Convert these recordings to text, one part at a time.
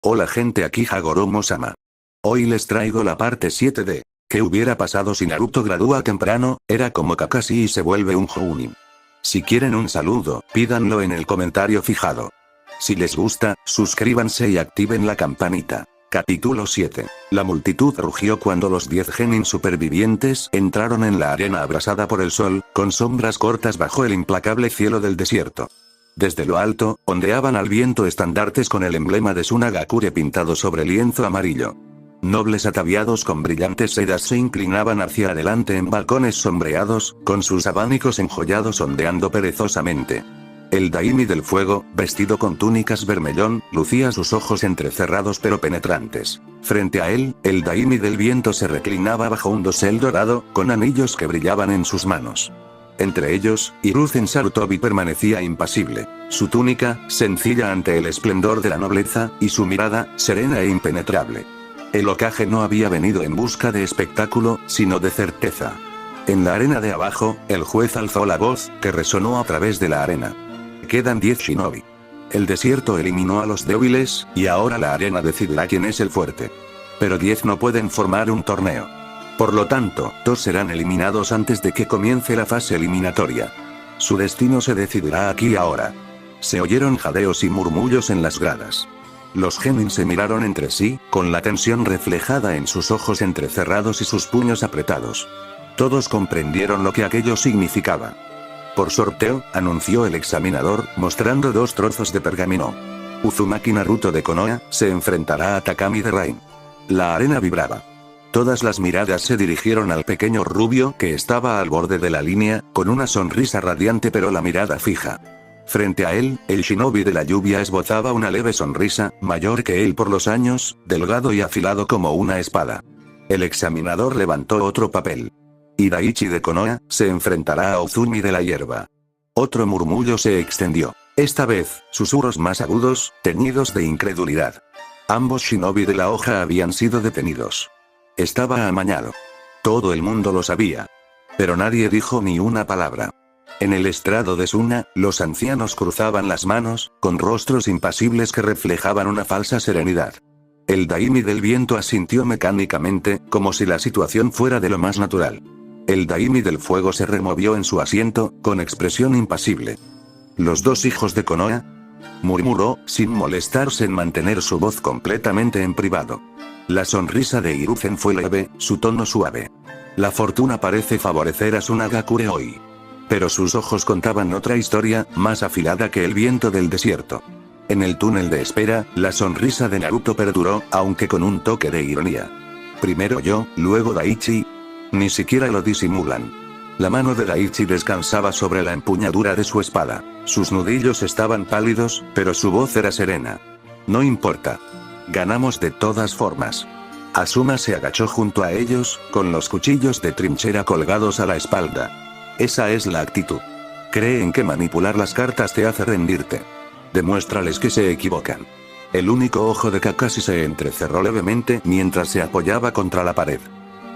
Hola gente, aquí Hagoromo-sama. Hoy les traigo la parte 7 de ¿qué hubiera pasado si Naruto gradúa temprano, era como Kakashi y se vuelve un Jounin? Si quieren un saludo, pídanlo en el comentario fijado. Si les gusta, suscríbanse y activen la campanita. Capítulo 7. La multitud rugió cuando los 10 genin supervivientes entraron en la arena abrasada por el sol, con sombras cortas bajo el implacable cielo del desierto. Desde lo alto, ondeaban al viento estandartes con el emblema de Tsunagakure pintado sobre lienzo amarillo. Nobles ataviados con brillantes sedas se inclinaban hacia adelante en balcones sombreados, con sus abanicos enjollados ondeando perezosamente. El Daimi del fuego, vestido con túnicas vermellón, lucía sus ojos entrecerrados pero penetrantes. Frente a él, el Daimi del viento se reclinaba bajo un dosel dorado, con anillos que brillaban en sus manos. Entre ellos, Hiruzen Sarutobi permanecía impasible. Su túnica, sencilla ante el esplendor de la nobleza, y su mirada, serena e impenetrable. El Hokage no había venido en busca de espectáculo, sino de certeza. En la arena de abajo, el juez alzó la voz, que resonó a través de la arena. Quedan 10 shinobi. El desierto eliminó a los débiles, y ahora la arena decidirá quién es el fuerte. Pero 10 no pueden formar un torneo. Por lo tanto, 2 serán eliminados antes de que comience la fase eliminatoria. Su destino se decidirá aquí y ahora. Se oyeron jadeos y murmullos en las gradas. Los genin se miraron entre sí, con la tensión reflejada en sus ojos entrecerrados y sus puños apretados. Todos comprendieron lo que aquello significaba. Por sorteo, anunció el examinador, mostrando 2 trozos de pergamino. Uzumaki Naruto de Konoha se enfrentará a Takami de Rain. La arena vibraba. Todas las miradas se dirigieron al pequeño rubio que estaba al borde de la línea, con una sonrisa radiante pero la mirada fija. Frente a él, el shinobi de la lluvia esbozaba una leve sonrisa, mayor que él por los años, delgado y afilado como una espada. El examinador levantó otro papel. Daichi de Konoha se enfrentará a Ozumi de la hierba. Otro murmullo se extendió. Esta vez, susurros más agudos, teñidos de incredulidad. Ambos shinobi de la hoja habían sido detenidos. Estaba amañado. Todo el mundo lo sabía. Pero nadie dijo ni una palabra. En el estrado de Suna, los ancianos cruzaban las manos, con rostros impasibles que reflejaban una falsa serenidad. El Daimi del viento asintió mecánicamente, como si la situación fuera de lo más natural. El Daimi del fuego se removió en su asiento, con expresión impasible. ¿Los 2 hijos de Konoha?, murmuró, sin molestarse en mantener su voz completamente en privado. La sonrisa de Hiruzen fue leve, su tono suave. La fortuna parece favorecer a Tsunagakure hoy. Pero sus ojos contaban otra historia, más afilada que el viento del desierto. En el túnel de espera, la sonrisa de Naruto perduró, aunque con un toque de ironía. Primero yo, luego Daichi. Ni siquiera lo disimulan. La mano de Daichi descansaba sobre la empuñadura de su espada. Sus nudillos estaban pálidos, pero su voz era serena. No importa. Ganamos de todas formas. Asuma se agachó junto a ellos, con los cuchillos de trinchera colgados a la espalda. Esa es la actitud. Creen que manipular las cartas te hace rendirte. Demuéstrales que se equivocan. El único ojo de Kakashi se entrecerró levemente mientras se apoyaba contra la pared.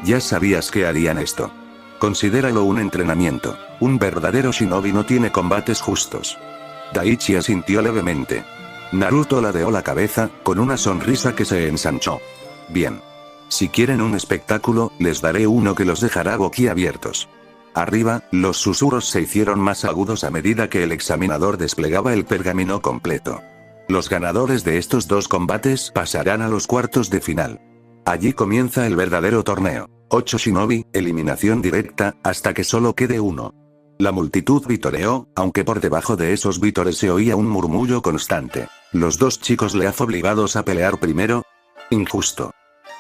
Ya sabías que harían esto. Considéralo un entrenamiento. Un verdadero shinobi no tiene combates justos. Daichi asintió levemente. Naruto ladeó la cabeza, con una sonrisa que se ensanchó. Bien. Si quieren un espectáculo, les daré uno que los dejará boquiabiertos. Arriba, los susurros se hicieron más agudos a medida que el examinador desplegaba el pergamino completo. Los ganadores de estos 2 combates pasarán a los cuartos de final. Allí comienza el verdadero torneo. 8 shinobi, eliminación directa, hasta que solo quede uno. La multitud vitoreó, aunque por debajo de esos vítores se oía un murmullo constante. Los 2 chicos Leaf obligados a pelear primero. Injusto.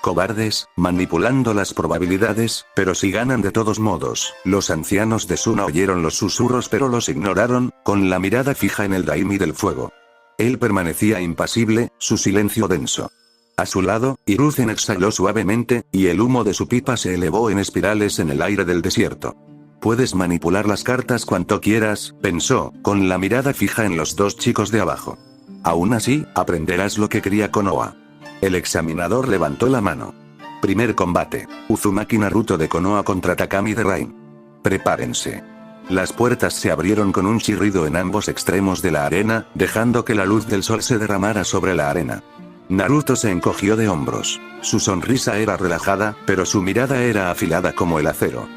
Cobardes, manipulando las probabilidades, pero si ganan de todos modos. Los ancianos de Suna oyeron los susurros pero los ignoraron, con la mirada fija en el Daimi del fuego. Él permanecía impasible, su silencio denso. A su lado, Hiruzen exhaló suavemente, y el humo de su pipa se elevó en espirales en el aire del desierto. Puedes manipular las cartas cuanto quieras, pensó, con la mirada fija en los 2 chicos de abajo. Aún así, aprenderás lo que quería Konoha. El examinador levantó la mano. Primer combate. Uzumaki Naruto de Konoha contra Takami de Rain. Prepárense. Las puertas se abrieron con un chirrido en ambos extremos de la arena, dejando que la luz del sol se derramara sobre la arena. Naruto se encogió de hombros. Su sonrisa era relajada, pero su mirada era afilada como el acero.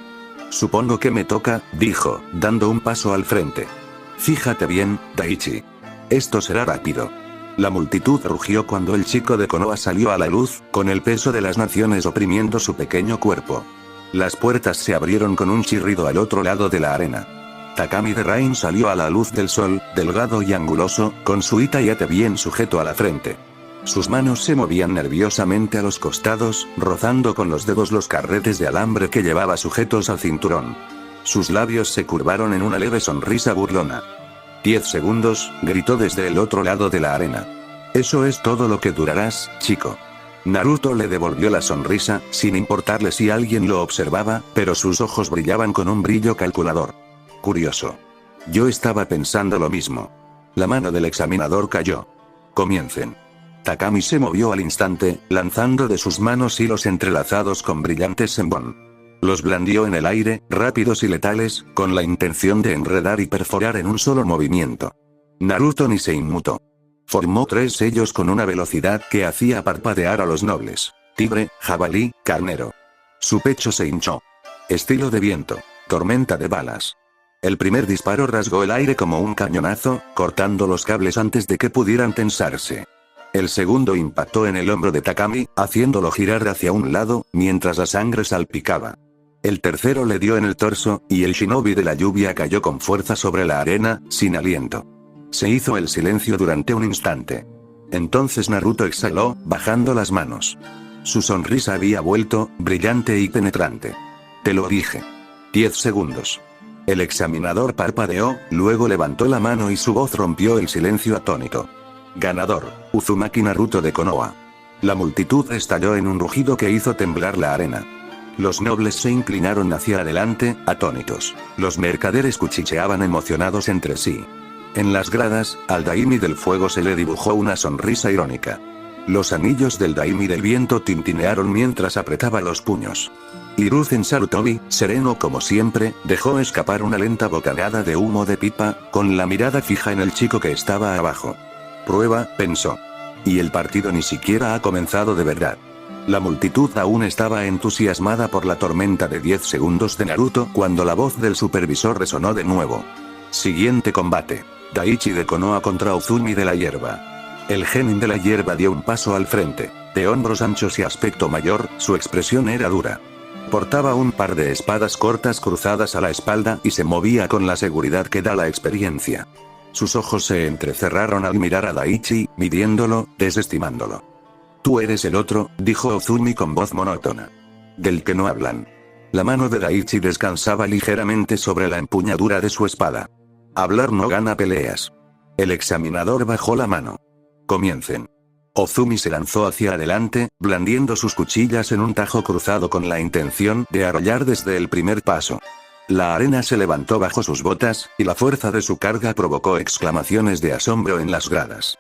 Supongo que me toca, dijo, dando un paso al frente. Fíjate bien, Daichi. Esto será rápido. La multitud rugió cuando el chico de Konoha salió a la luz, con el peso de las naciones oprimiendo su pequeño cuerpo. Las puertas se abrieron con un chirrido al otro lado de la arena. Takami de Rain salió a la luz del sol, delgado y anguloso, con su itayate bien sujeto a la frente. Sus manos se movían nerviosamente a los costados, rozando con los dedos los carretes de alambre que llevaba sujetos al cinturón. Sus labios se curvaron en una leve sonrisa burlona. 10 segundos, gritó desde el otro lado de la arena. Eso es todo lo que durarás, chico. Naruto le devolvió la sonrisa, sin importarle si alguien lo observaba, pero sus ojos brillaban con un brillo calculador. Curioso. Yo estaba pensando lo mismo. La mano del examinador cayó. Comiencen. Takami se movió al instante, lanzando de sus manos hilos entrelazados con brillantes senbon. Los blandió en el aire, rápidos y letales, con la intención de enredar y perforar en un solo movimiento. Naruto ni se inmutó. Formó 3 sellos con una velocidad que hacía parpadear a los nobles. Tigre, jabalí, carnero. Su pecho se hinchó. Estilo de viento. Tormenta de balas. El primer disparo rasgó el aire como un cañonazo, cortando los cables antes de que pudieran tensarse. El segundo impactó en el hombro de Takami, haciéndolo girar hacia un lado, mientras la sangre salpicaba. El tercero le dio en el torso, y el shinobi de la lluvia cayó con fuerza sobre la arena, sin aliento. Se hizo el silencio durante un instante. Entonces Naruto exhaló, bajando las manos. Su sonrisa había vuelto, brillante y penetrante. Te lo dije. 10 segundos. El examinador parpadeó, luego levantó la mano y su voz rompió el silencio atónito. Ganador, Uzumaki Naruto de Konoha. La multitud estalló en un rugido que hizo temblar la arena. Los nobles se inclinaron hacia adelante, atónitos. Los mercaderes cuchicheaban emocionados entre sí. En las gradas, al Daimi del fuego se le dibujó una sonrisa irónica. Los anillos del Daimi del viento tintinearon mientras apretaba los puños. Hiruzen Sarutobi, sereno como siempre, dejó escapar una lenta bocanada de humo de pipa, con la mirada fija en el chico que estaba abajo. Prueba, pensó. Y el partido ni siquiera ha comenzado de verdad. La multitud aún estaba entusiasmada por la tormenta de 10 segundos de Naruto cuando la voz del supervisor resonó de nuevo. Siguiente combate. Daichi de Konoha contra Uzumi de la hierba. El genin de la hierba dio un paso al frente. De hombros anchos y aspecto mayor, su expresión era dura. Portaba un par de espadas cortas cruzadas a la espalda y se movía con la seguridad que da la experiencia. Sus ojos se entrecerraron al mirar a Daichi, midiéndolo, desestimándolo. Tú eres el otro, dijo Uzumi con voz monótona. Del que no hablan. La mano de Daichi descansaba ligeramente sobre la empuñadura de su espada. Hablar no gana peleas. El examinador bajó la mano. Comiencen. Uzumi se lanzó hacia adelante, blandiendo sus cuchillas en un tajo cruzado con la intención de arrollar desde el primer paso. La arena se levantó bajo sus botas, y la fuerza de su carga provocó exclamaciones de asombro en las gradas.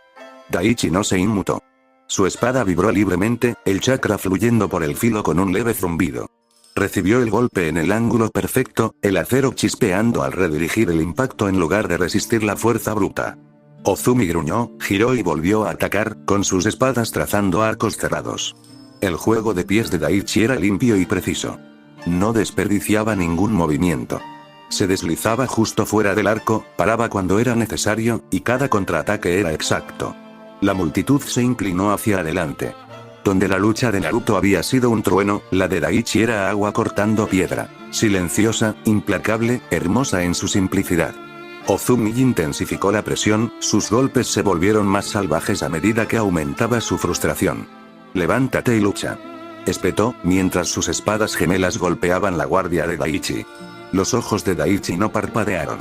Daichi no se inmutó. Su espada vibró libremente, el chakra fluyendo por el filo con un leve zumbido. Recibió el golpe en el ángulo perfecto, el acero chispeando al redirigir el impacto en lugar de resistir la fuerza bruta. Uzumi gruñó, giró y volvió a atacar, con sus espadas trazando arcos cerrados. El juego de pies de Daichi era limpio y preciso. No desperdiciaba ningún movimiento. Se deslizaba justo fuera del arco, paraba cuando era necesario, y cada contraataque era exacto. La multitud se inclinó hacia adelante. Donde la lucha de Naruto había sido un trueno, la de Daichi era agua cortando piedra. Silenciosa, implacable, hermosa en su simplicidad. Uzumi intensificó la presión, sus golpes se volvieron más salvajes a medida que aumentaba su frustración. Levántate y lucha. Espetó, mientras sus espadas gemelas golpeaban la guardia de Daichi. Los ojos de Daichi no parpadearon.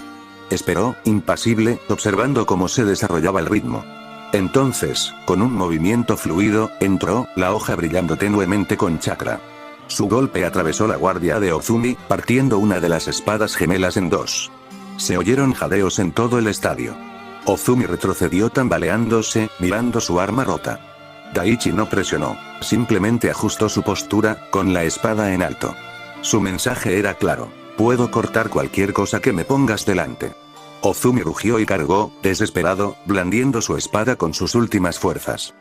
Esperó, impasible, observando cómo se desarrollaba el ritmo. Entonces, con un movimiento fluido, entró, la hoja brillando tenuemente con chakra. Su golpe atravesó la guardia de Uzumi, partiendo una de las espadas gemelas en dos. Se oyeron jadeos en todo el estadio. Uzumi retrocedió tambaleándose, mirando su arma rota. Daichi no presionó, simplemente ajustó su postura, con la espada en alto. Su mensaje era claro: puedo cortar cualquier cosa que me pongas delante. Uzumi rugió y cargó, desesperado, blandiendo su espada con sus últimas fuerzas.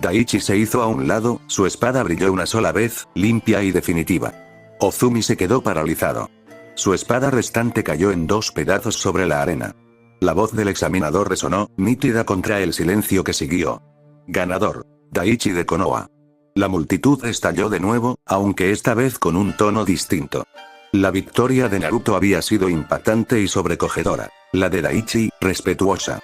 Daichi se hizo a un lado, su espada brilló una sola vez, limpia y definitiva. Ozumi se quedó paralizado. Su espada restante cayó en 2 pedazos sobre la arena. La voz del examinador resonó, nítida contra el silencio que siguió. Ganador. Daichi de Konoha. La multitud estalló de nuevo, aunque esta vez con un tono distinto. La victoria de Naruto había sido impactante y sobrecogedora. La de Daichi, respetuosa.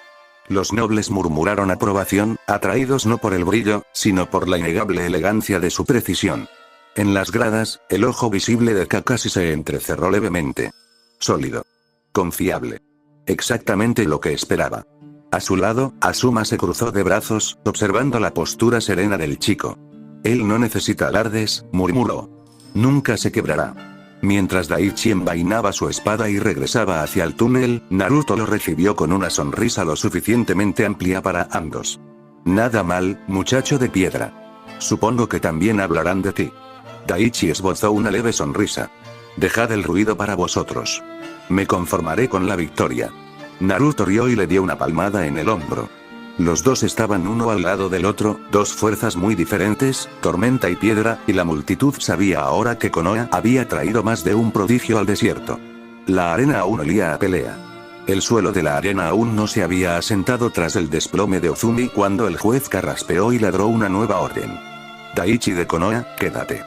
Los nobles murmuraron aprobación, atraídos no por el brillo, sino por la innegable elegancia de su precisión. En las gradas, el ojo visible de Kakashi se entrecerró levemente. Sólido. Confiable. Exactamente lo que esperaba. A su lado, Asuma se cruzó de brazos, observando la postura serena del chico. Él no necesita alardes, murmuró. Nunca se quebrará. Mientras Daichi envainaba su espada y regresaba hacia el túnel, Naruto lo recibió con una sonrisa lo suficientemente amplia para ambos. Nada mal, muchacho de piedra. Supongo que también hablarán de ti. Daichi esbozó una leve sonrisa. Dejad el ruido para vosotros. Me conformaré con la victoria. Naruto rió y le dio una palmada en el hombro. Los dos estaban uno al lado del otro, 2 fuerzas muy diferentes, tormenta y piedra, y la multitud sabía ahora que Konoha había traído más de un prodigio al desierto. La arena aún olía a pelea. El suelo de la arena aún no se había asentado tras el desplome de Ozumi cuando el juez carraspeó y ladró una nueva orden. Daichi de Konoha, quédate.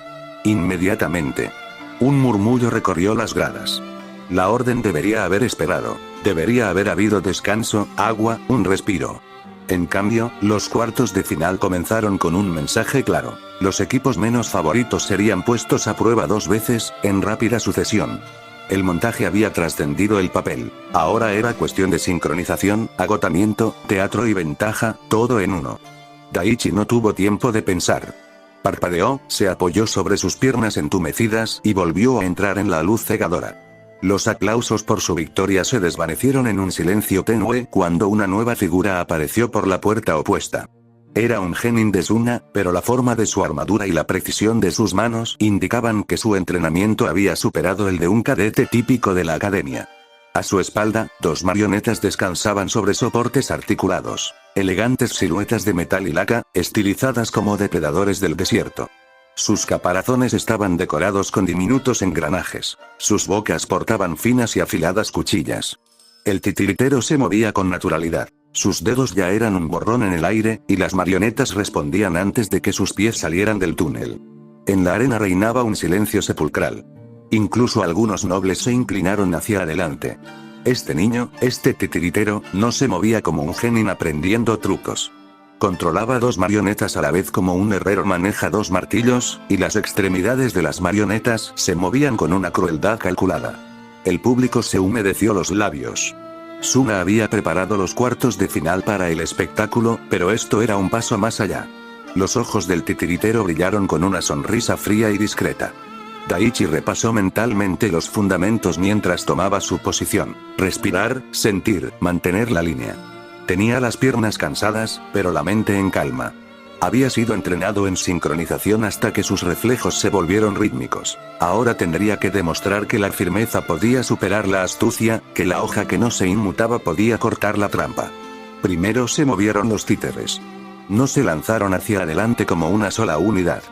Inmediatamente. Un murmullo recorrió las gradas. La orden debería haber esperado. Debería haber habido descanso, agua, un respiro. En cambio, los cuartos de final comenzaron con un mensaje claro. Los equipos menos favoritos serían puestos a prueba 2 veces, en rápida sucesión. El montaje había trascendido el papel. Ahora era cuestión de sincronización, agotamiento, teatro y ventaja, todo en uno. Daichi no tuvo tiempo de pensar. Parpadeó, se apoyó sobre sus piernas entumecidas y volvió a entrar en la luz cegadora. Los aplausos por su victoria se desvanecieron en un silencio tenue cuando una nueva figura apareció por la puerta opuesta. Era un genin de Suna, pero la forma de su armadura y la precisión de sus manos indicaban que su entrenamiento había superado el de un cadete típico de la academia. A su espalda, 2 marionetas descansaban sobre soportes articulados, elegantes siluetas de metal y laca, estilizadas como depredadores del desierto. Sus caparazones estaban decorados con diminutos engranajes. Sus bocas portaban finas y afiladas cuchillas. El titiritero se movía con naturalidad. Sus dedos ya eran un borrón en el aire, y las marionetas respondían antes de que sus pies salieran del túnel. En la arena reinaba un silencio sepulcral. Incluso algunos nobles se inclinaron hacia adelante. Este niño, este titiritero, no se movía como un genin aprendiendo trucos. Controlaba 2 marionetas a la vez como un herrero maneja 2 martillos, y las extremidades de las marionetas se movían con una crueldad calculada. El público se humedeció los labios. Suna había preparado los cuartos de final para el espectáculo, pero esto era un paso más allá. Los ojos del titiritero brillaron con una sonrisa fría y discreta. Daichi repasó mentalmente los fundamentos mientras tomaba su posición. Respirar, sentir, mantener la línea. Tenía las piernas cansadas, pero la mente en calma. Había sido entrenado en sincronización hasta que sus reflejos se volvieron rítmicos. Ahora tendría que demostrar que la firmeza podía superar la astucia, que la hoja que no se inmutaba podía cortar la trampa. Primero se movieron los títeres. No se lanzaron hacia adelante como una sola unidad.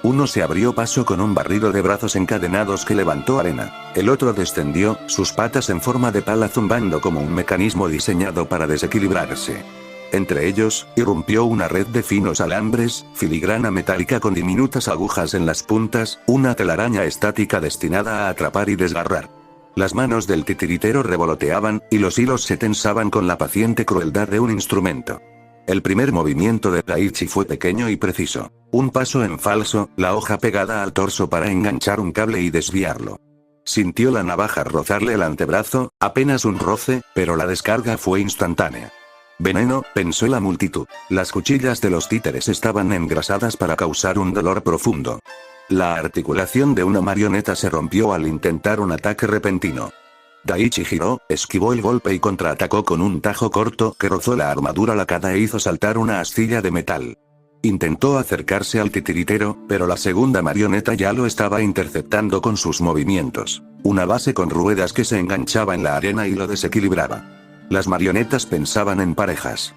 Uno se abrió paso con un barrido de brazos encadenados que levantó arena. El otro descendió, sus patas en forma de pala zumbando como un mecanismo diseñado para desequilibrarse. Entre ellos, irrumpió una red de finos alambres, filigrana metálica con diminutas agujas en las puntas, una telaraña estática destinada a atrapar y desgarrar. Las manos del titiritero revoloteaban, y los hilos se tensaban con la paciente crueldad de un instrumento. El primer movimiento de Daichi fue pequeño y preciso. Un paso en falso, la hoja pegada al torso para enganchar un cable y desviarlo. Sintió la navaja rozarle el antebrazo, apenas un roce, pero la descarga fue instantánea. Veneno, pensó la multitud. Las cuchillas de los títeres estaban engrasadas para causar un dolor profundo. La articulación de una marioneta se rompió al intentar un ataque repentino. Daichi giró, esquivó el golpe y contraatacó con un tajo corto que rozó la armadura lacada e hizo saltar una astilla de metal. Intentó acercarse al titiritero, pero la segunda marioneta ya lo estaba interceptando con sus movimientos. Una base con ruedas que se enganchaba en la arena y lo desequilibraba. Las marionetas pensaban en parejas.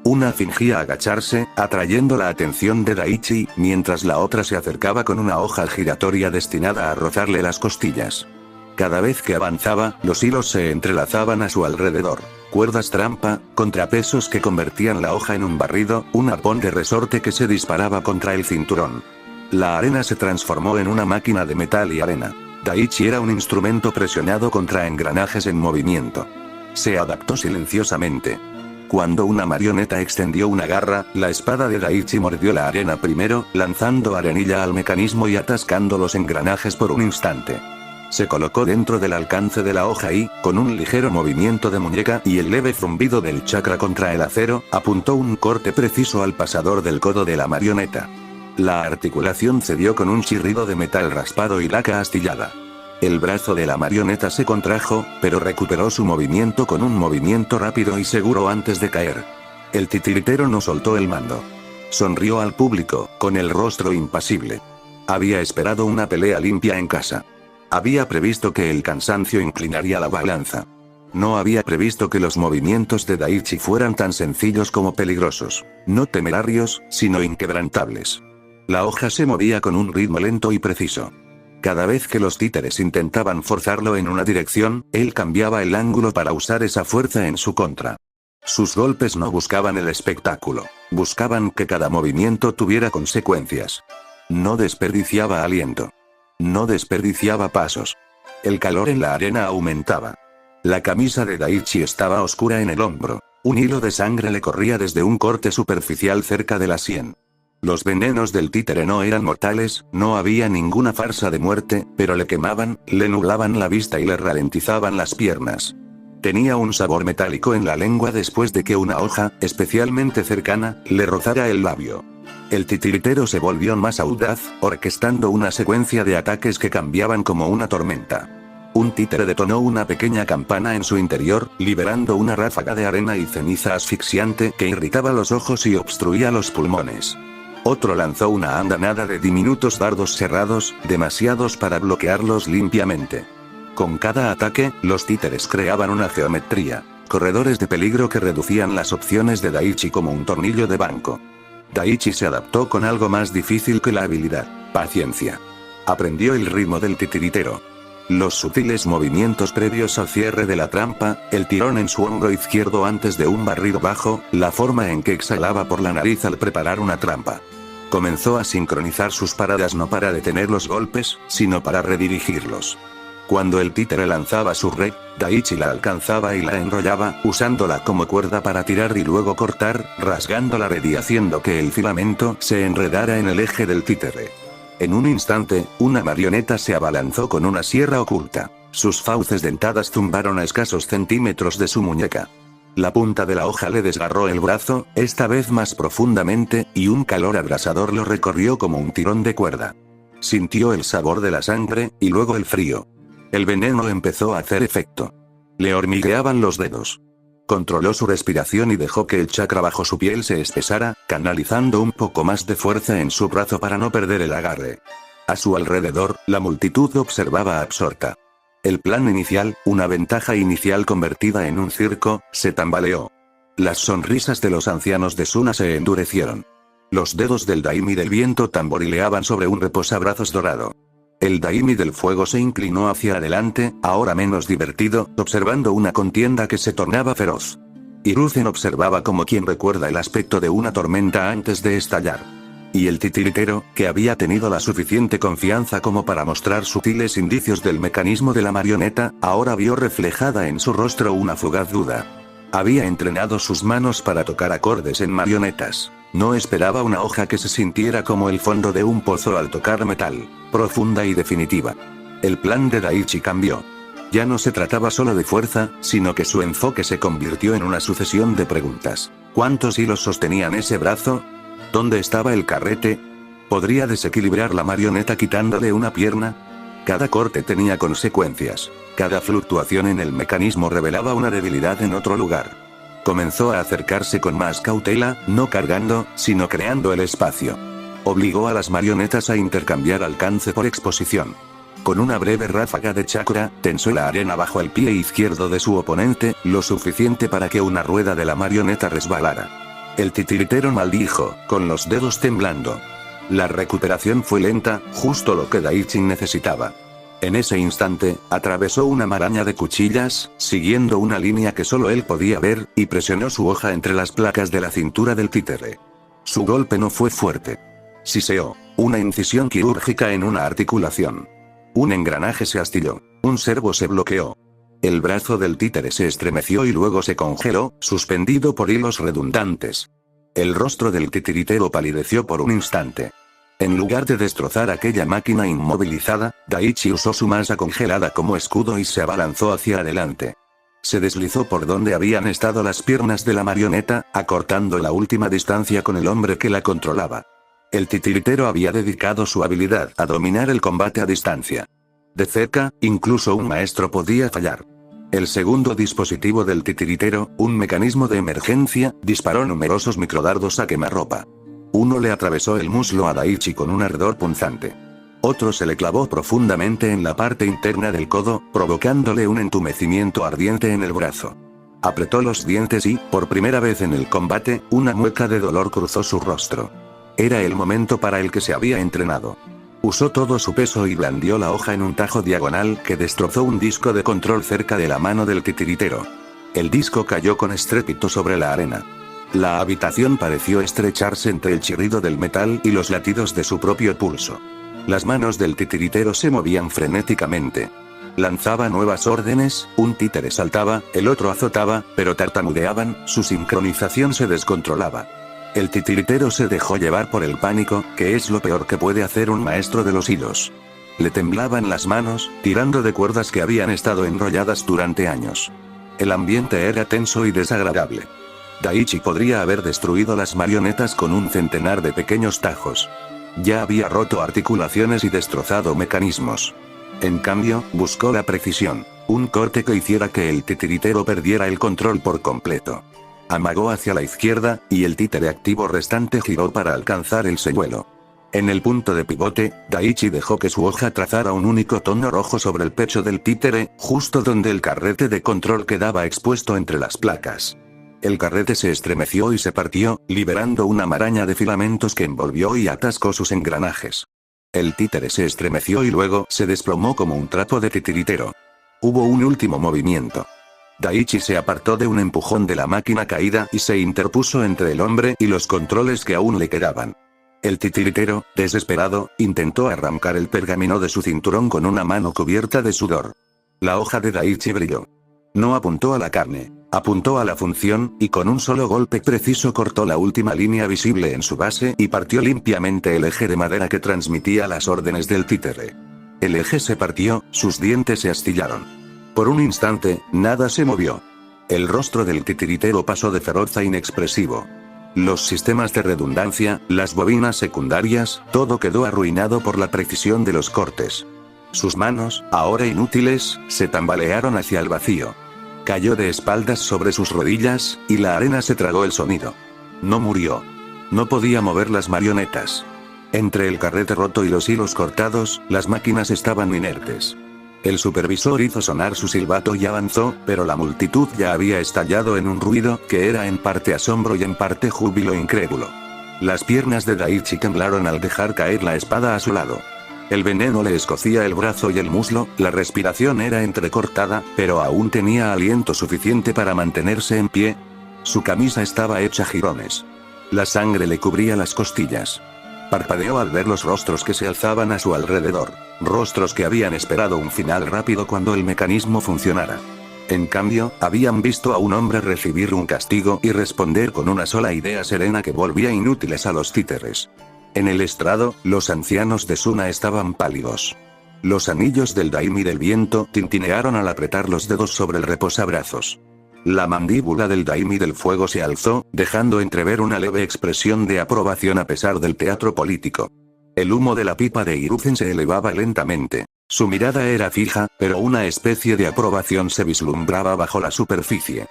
Una fingía agacharse, atrayendo la atención de Daichi, mientras la otra se acercaba con una hoja giratoria destinada a rozarle las costillas. Cada vez que avanzaba, los hilos se entrelazaban a su alrededor. Cuerdas trampa, contrapesos que convertían la hoja en un barrido, un arpón de resorte que se disparaba contra el cinturón. La arena se transformó en una máquina de metal y arena. Daichi era un instrumento presionado contra engranajes en movimiento. Se adaptó silenciosamente. Cuando una marioneta extendió una garra, la espada de Daichi mordió la arena primero, lanzando arenilla al mecanismo y atascando los engranajes por un instante. Se colocó dentro del alcance de la hoja y, con un ligero movimiento de muñeca y el leve zumbido del chakra contra el acero, apuntó un corte preciso al pasador del codo de la marioneta. La articulación cedió con un chirrido de metal raspado y laca astillada. El brazo de la marioneta se contrajo, pero recuperó su movimiento con un movimiento rápido y seguro antes de caer. El titiritero no soltó el mando. Sonrió al público, con el rostro impasible. Había esperado una pelea limpia en casa. Había previsto que el cansancio inclinaría la balanza. No había previsto que los movimientos de Daichi fueran tan sencillos como peligrosos. No temerarios, sino inquebrantables. La hoja se movía con un ritmo lento y preciso. Cada vez que los títeres intentaban forzarlo en una dirección, él cambiaba el ángulo para usar esa fuerza en su contra. Sus golpes no buscaban el espectáculo. Buscaban que cada movimiento tuviera consecuencias. No desperdiciaba aliento. No desperdiciaba pasos. El calor en la arena aumentaba. La camisa de Daichi estaba oscura en el hombro. Un hilo de sangre le corría desde un corte superficial cerca de la sien. Los venenos del títere no eran mortales, no había ninguna farsa de muerte, pero le quemaban, le nublaban la vista y le ralentizaban las piernas. Tenía un sabor metálico en la lengua después de que una hoja, especialmente cercana, le rozara el labio. El titiritero se volvió más audaz, orquestando una secuencia de ataques que cambiaban como una tormenta. Un títere detonó una pequeña campana en su interior, liberando una ráfaga de arena y ceniza asfixiante que irritaba los ojos y obstruía los pulmones. Otro lanzó una andanada de diminutos dardos cerrados, demasiados para bloquearlos limpiamente. Con cada ataque, los títeres creaban una geometría, corredores de peligro que reducían las opciones de Daichi como un tornillo de banco. Daichi se adaptó con algo más difícil que la habilidad: paciencia. Aprendió el ritmo del titiritero. Los sutiles movimientos previos al cierre de la trampa, el tirón en su hombro izquierdo antes de un barrido bajo, la forma en que exhalaba por la nariz al preparar una trampa. Comenzó a sincronizar sus paradas no para detener los golpes, sino para redirigirlos. Cuando el títere lanzaba su red, Daichi la alcanzaba y la enrollaba, usándola como cuerda para tirar y luego cortar, rasgando la red y haciendo que el filamento se enredara en el eje del títere. En un instante, una marioneta se abalanzó con una sierra oculta. Sus fauces dentadas zumbaron a escasos centímetros de su muñeca. La punta de la hoja le desgarró el brazo, esta vez más profundamente, y un calor abrasador lo recorrió como un tirón de cuerda. Sintió el sabor de la sangre, y luego el frío. El veneno empezó a hacer efecto. Le hormigueaban los dedos. Controló su respiración y dejó que el chakra bajo su piel se espesara, canalizando un poco más de fuerza en su brazo para no perder el agarre. A su alrededor, la multitud observaba absorta. El plan inicial, una ventaja inicial convertida en un circo, se tambaleó. Las sonrisas de los ancianos de Suna se endurecieron. Los dedos del Daimi del viento tamborileaban sobre un reposabrazos dorado. El Daimi del fuego se inclinó hacia adelante, ahora menos divertido, observando una contienda que se tornaba feroz. Hiruzen observaba como quien recuerda el aspecto de una tormenta antes de estallar. Y el titiritero, que había tenido la suficiente confianza como para mostrar sutiles indicios del mecanismo de la marioneta, ahora vio reflejada en su rostro una fugaz duda. Había entrenado sus manos para tocar acordes en marionetas. No esperaba una hoja que se sintiera como el fondo de un pozo al tocar metal, profunda y definitiva. El plan de Daichi cambió. Ya no se trataba solo de fuerza, sino que su enfoque se convirtió en una sucesión de preguntas. ¿Cuántos hilos sostenían ese brazo? ¿Dónde estaba el carrete? ¿Podría desequilibrar la marioneta quitándole una pierna? Cada corte tenía consecuencias. Cada fluctuación en el mecanismo revelaba una debilidad en otro lugar. Comenzó a acercarse con más cautela, no cargando, sino creando el espacio. Obligó a las marionetas a intercambiar alcance por exposición. Con una breve ráfaga de chakra, tensó la arena bajo el pie izquierdo de su oponente, lo suficiente para que una rueda de la marioneta resbalara. El titiritero maldijo, con los dedos temblando. La recuperación fue lenta, justo lo que Daichi necesitaba. En ese instante, atravesó una maraña de cuchillas, siguiendo una línea que solo él podía ver, y presionó su hoja entre las placas de la cintura del títere. Su golpe no fue fuerte. Siseó. Una incisión quirúrgica en una articulación. Un engranaje se astilló. Un servo se bloqueó. El brazo del títere se estremeció y luego se congeló, suspendido por hilos redundantes. El rostro del titiritero palideció por un instante. En lugar de destrozar aquella máquina inmovilizada, Daichi usó su masa congelada como escudo y se abalanzó hacia adelante. Se deslizó por donde habían estado las piernas de la marioneta, acortando la última distancia con el hombre que la controlaba. El titiritero había dedicado su habilidad a dominar el combate a distancia. De cerca, incluso un maestro podía fallar. El segundo dispositivo del titiritero, un mecanismo de emergencia, disparó numerosos microdardos a quemarropa. Uno le atravesó el muslo a Daichi con un ardor punzante. Otro se le clavó profundamente en la parte interna del codo, provocándole un entumecimiento ardiente en el brazo. Apretó los dientes y, por primera vez en el combate, una mueca de dolor cruzó su rostro. Era el momento para el que se había entrenado. Usó todo su peso y blandió la hoja en un tajo diagonal que destrozó un disco de control cerca de la mano del titiritero. El disco cayó con estrépito sobre la arena. La habitación pareció estrecharse entre el chirrido del metal y los latidos de su propio pulso. Las manos del titiritero se movían frenéticamente. Lanzaba nuevas órdenes, un títere saltaba, el otro azotaba, pero tartamudeaban, su sincronización se descontrolaba. El titiritero se dejó llevar por el pánico, que es lo peor que puede hacer un maestro de los hilos. Le temblaban las manos, tirando de cuerdas que habían estado enrolladas durante años. El ambiente era tenso y desagradable. Daichi podría haber destruido las marionetas con un centenar de pequeños tajos. Ya había roto articulaciones y destrozado mecanismos. En cambio, buscó la precisión, un corte que hiciera que el titiritero perdiera el control por completo. Amagó hacia la izquierda, y el títere activo restante giró para alcanzar el señuelo. En el punto de pivote, Daichi dejó que su hoja trazara un único tono rojo sobre el pecho del títere, justo donde el carrete de control quedaba expuesto entre las placas. El carrete se estremeció y se partió, liberando una maraña de filamentos que envolvió y atascó sus engranajes. El títere se estremeció y luego se desplomó como un trapo de titiritero. Hubo un último movimiento. Daichi se apartó de un empujón de la máquina caída y se interpuso entre el hombre y los controles que aún le quedaban. El titiritero, desesperado, intentó arrancar el pergamino de su cinturón con una mano cubierta de sudor. La hoja de Daichi brilló. No apuntó a la carne, apuntó a la función, y con un solo golpe preciso cortó la última línea visible en su base y partió limpiamente el eje de madera que transmitía las órdenes del títere. El eje se partió, sus dientes se astillaron. Por un instante, nada se movió. El rostro del titiritero pasó de feroz a inexpresivo. Los sistemas de redundancia, las bobinas secundarias, todo quedó arruinado por la precisión de los cortes. Sus manos, ahora inútiles, se tambalearon hacia el vacío. Cayó de espaldas sobre sus rodillas, y la arena se tragó el sonido. No murió. No podía mover las marionetas. Entre el carrete roto y los hilos cortados, las máquinas estaban inertes. El supervisor hizo sonar su silbato y avanzó, pero la multitud ya había estallado en un ruido que era en parte asombro y en parte júbilo incrédulo. Las piernas de Daichi temblaron al dejar caer la espada a su lado. El veneno le escocía el brazo y el muslo, la respiración era entrecortada, pero aún tenía aliento suficiente para mantenerse en pie. Su camisa estaba hecha jirones. La sangre le cubría las costillas. Parpadeó al ver los rostros que se alzaban a su alrededor, rostros que habían esperado un final rápido cuando el mecanismo funcionara. En cambio, habían visto a un hombre recibir un castigo y responder con una sola idea serena que volvía inútiles a los títeres. En el estrado, los ancianos de Suna estaban pálidos. Los anillos del Daimi del viento tintinearon al apretar los dedos sobre el reposabrazos. La mandíbula del Daimi del fuego se alzó, dejando entrever una leve expresión de aprobación a pesar del teatro político. El humo de la pipa de Hiruzen se elevaba lentamente. Su mirada era fija, pero una especie de aprobación se vislumbraba bajo la superficie.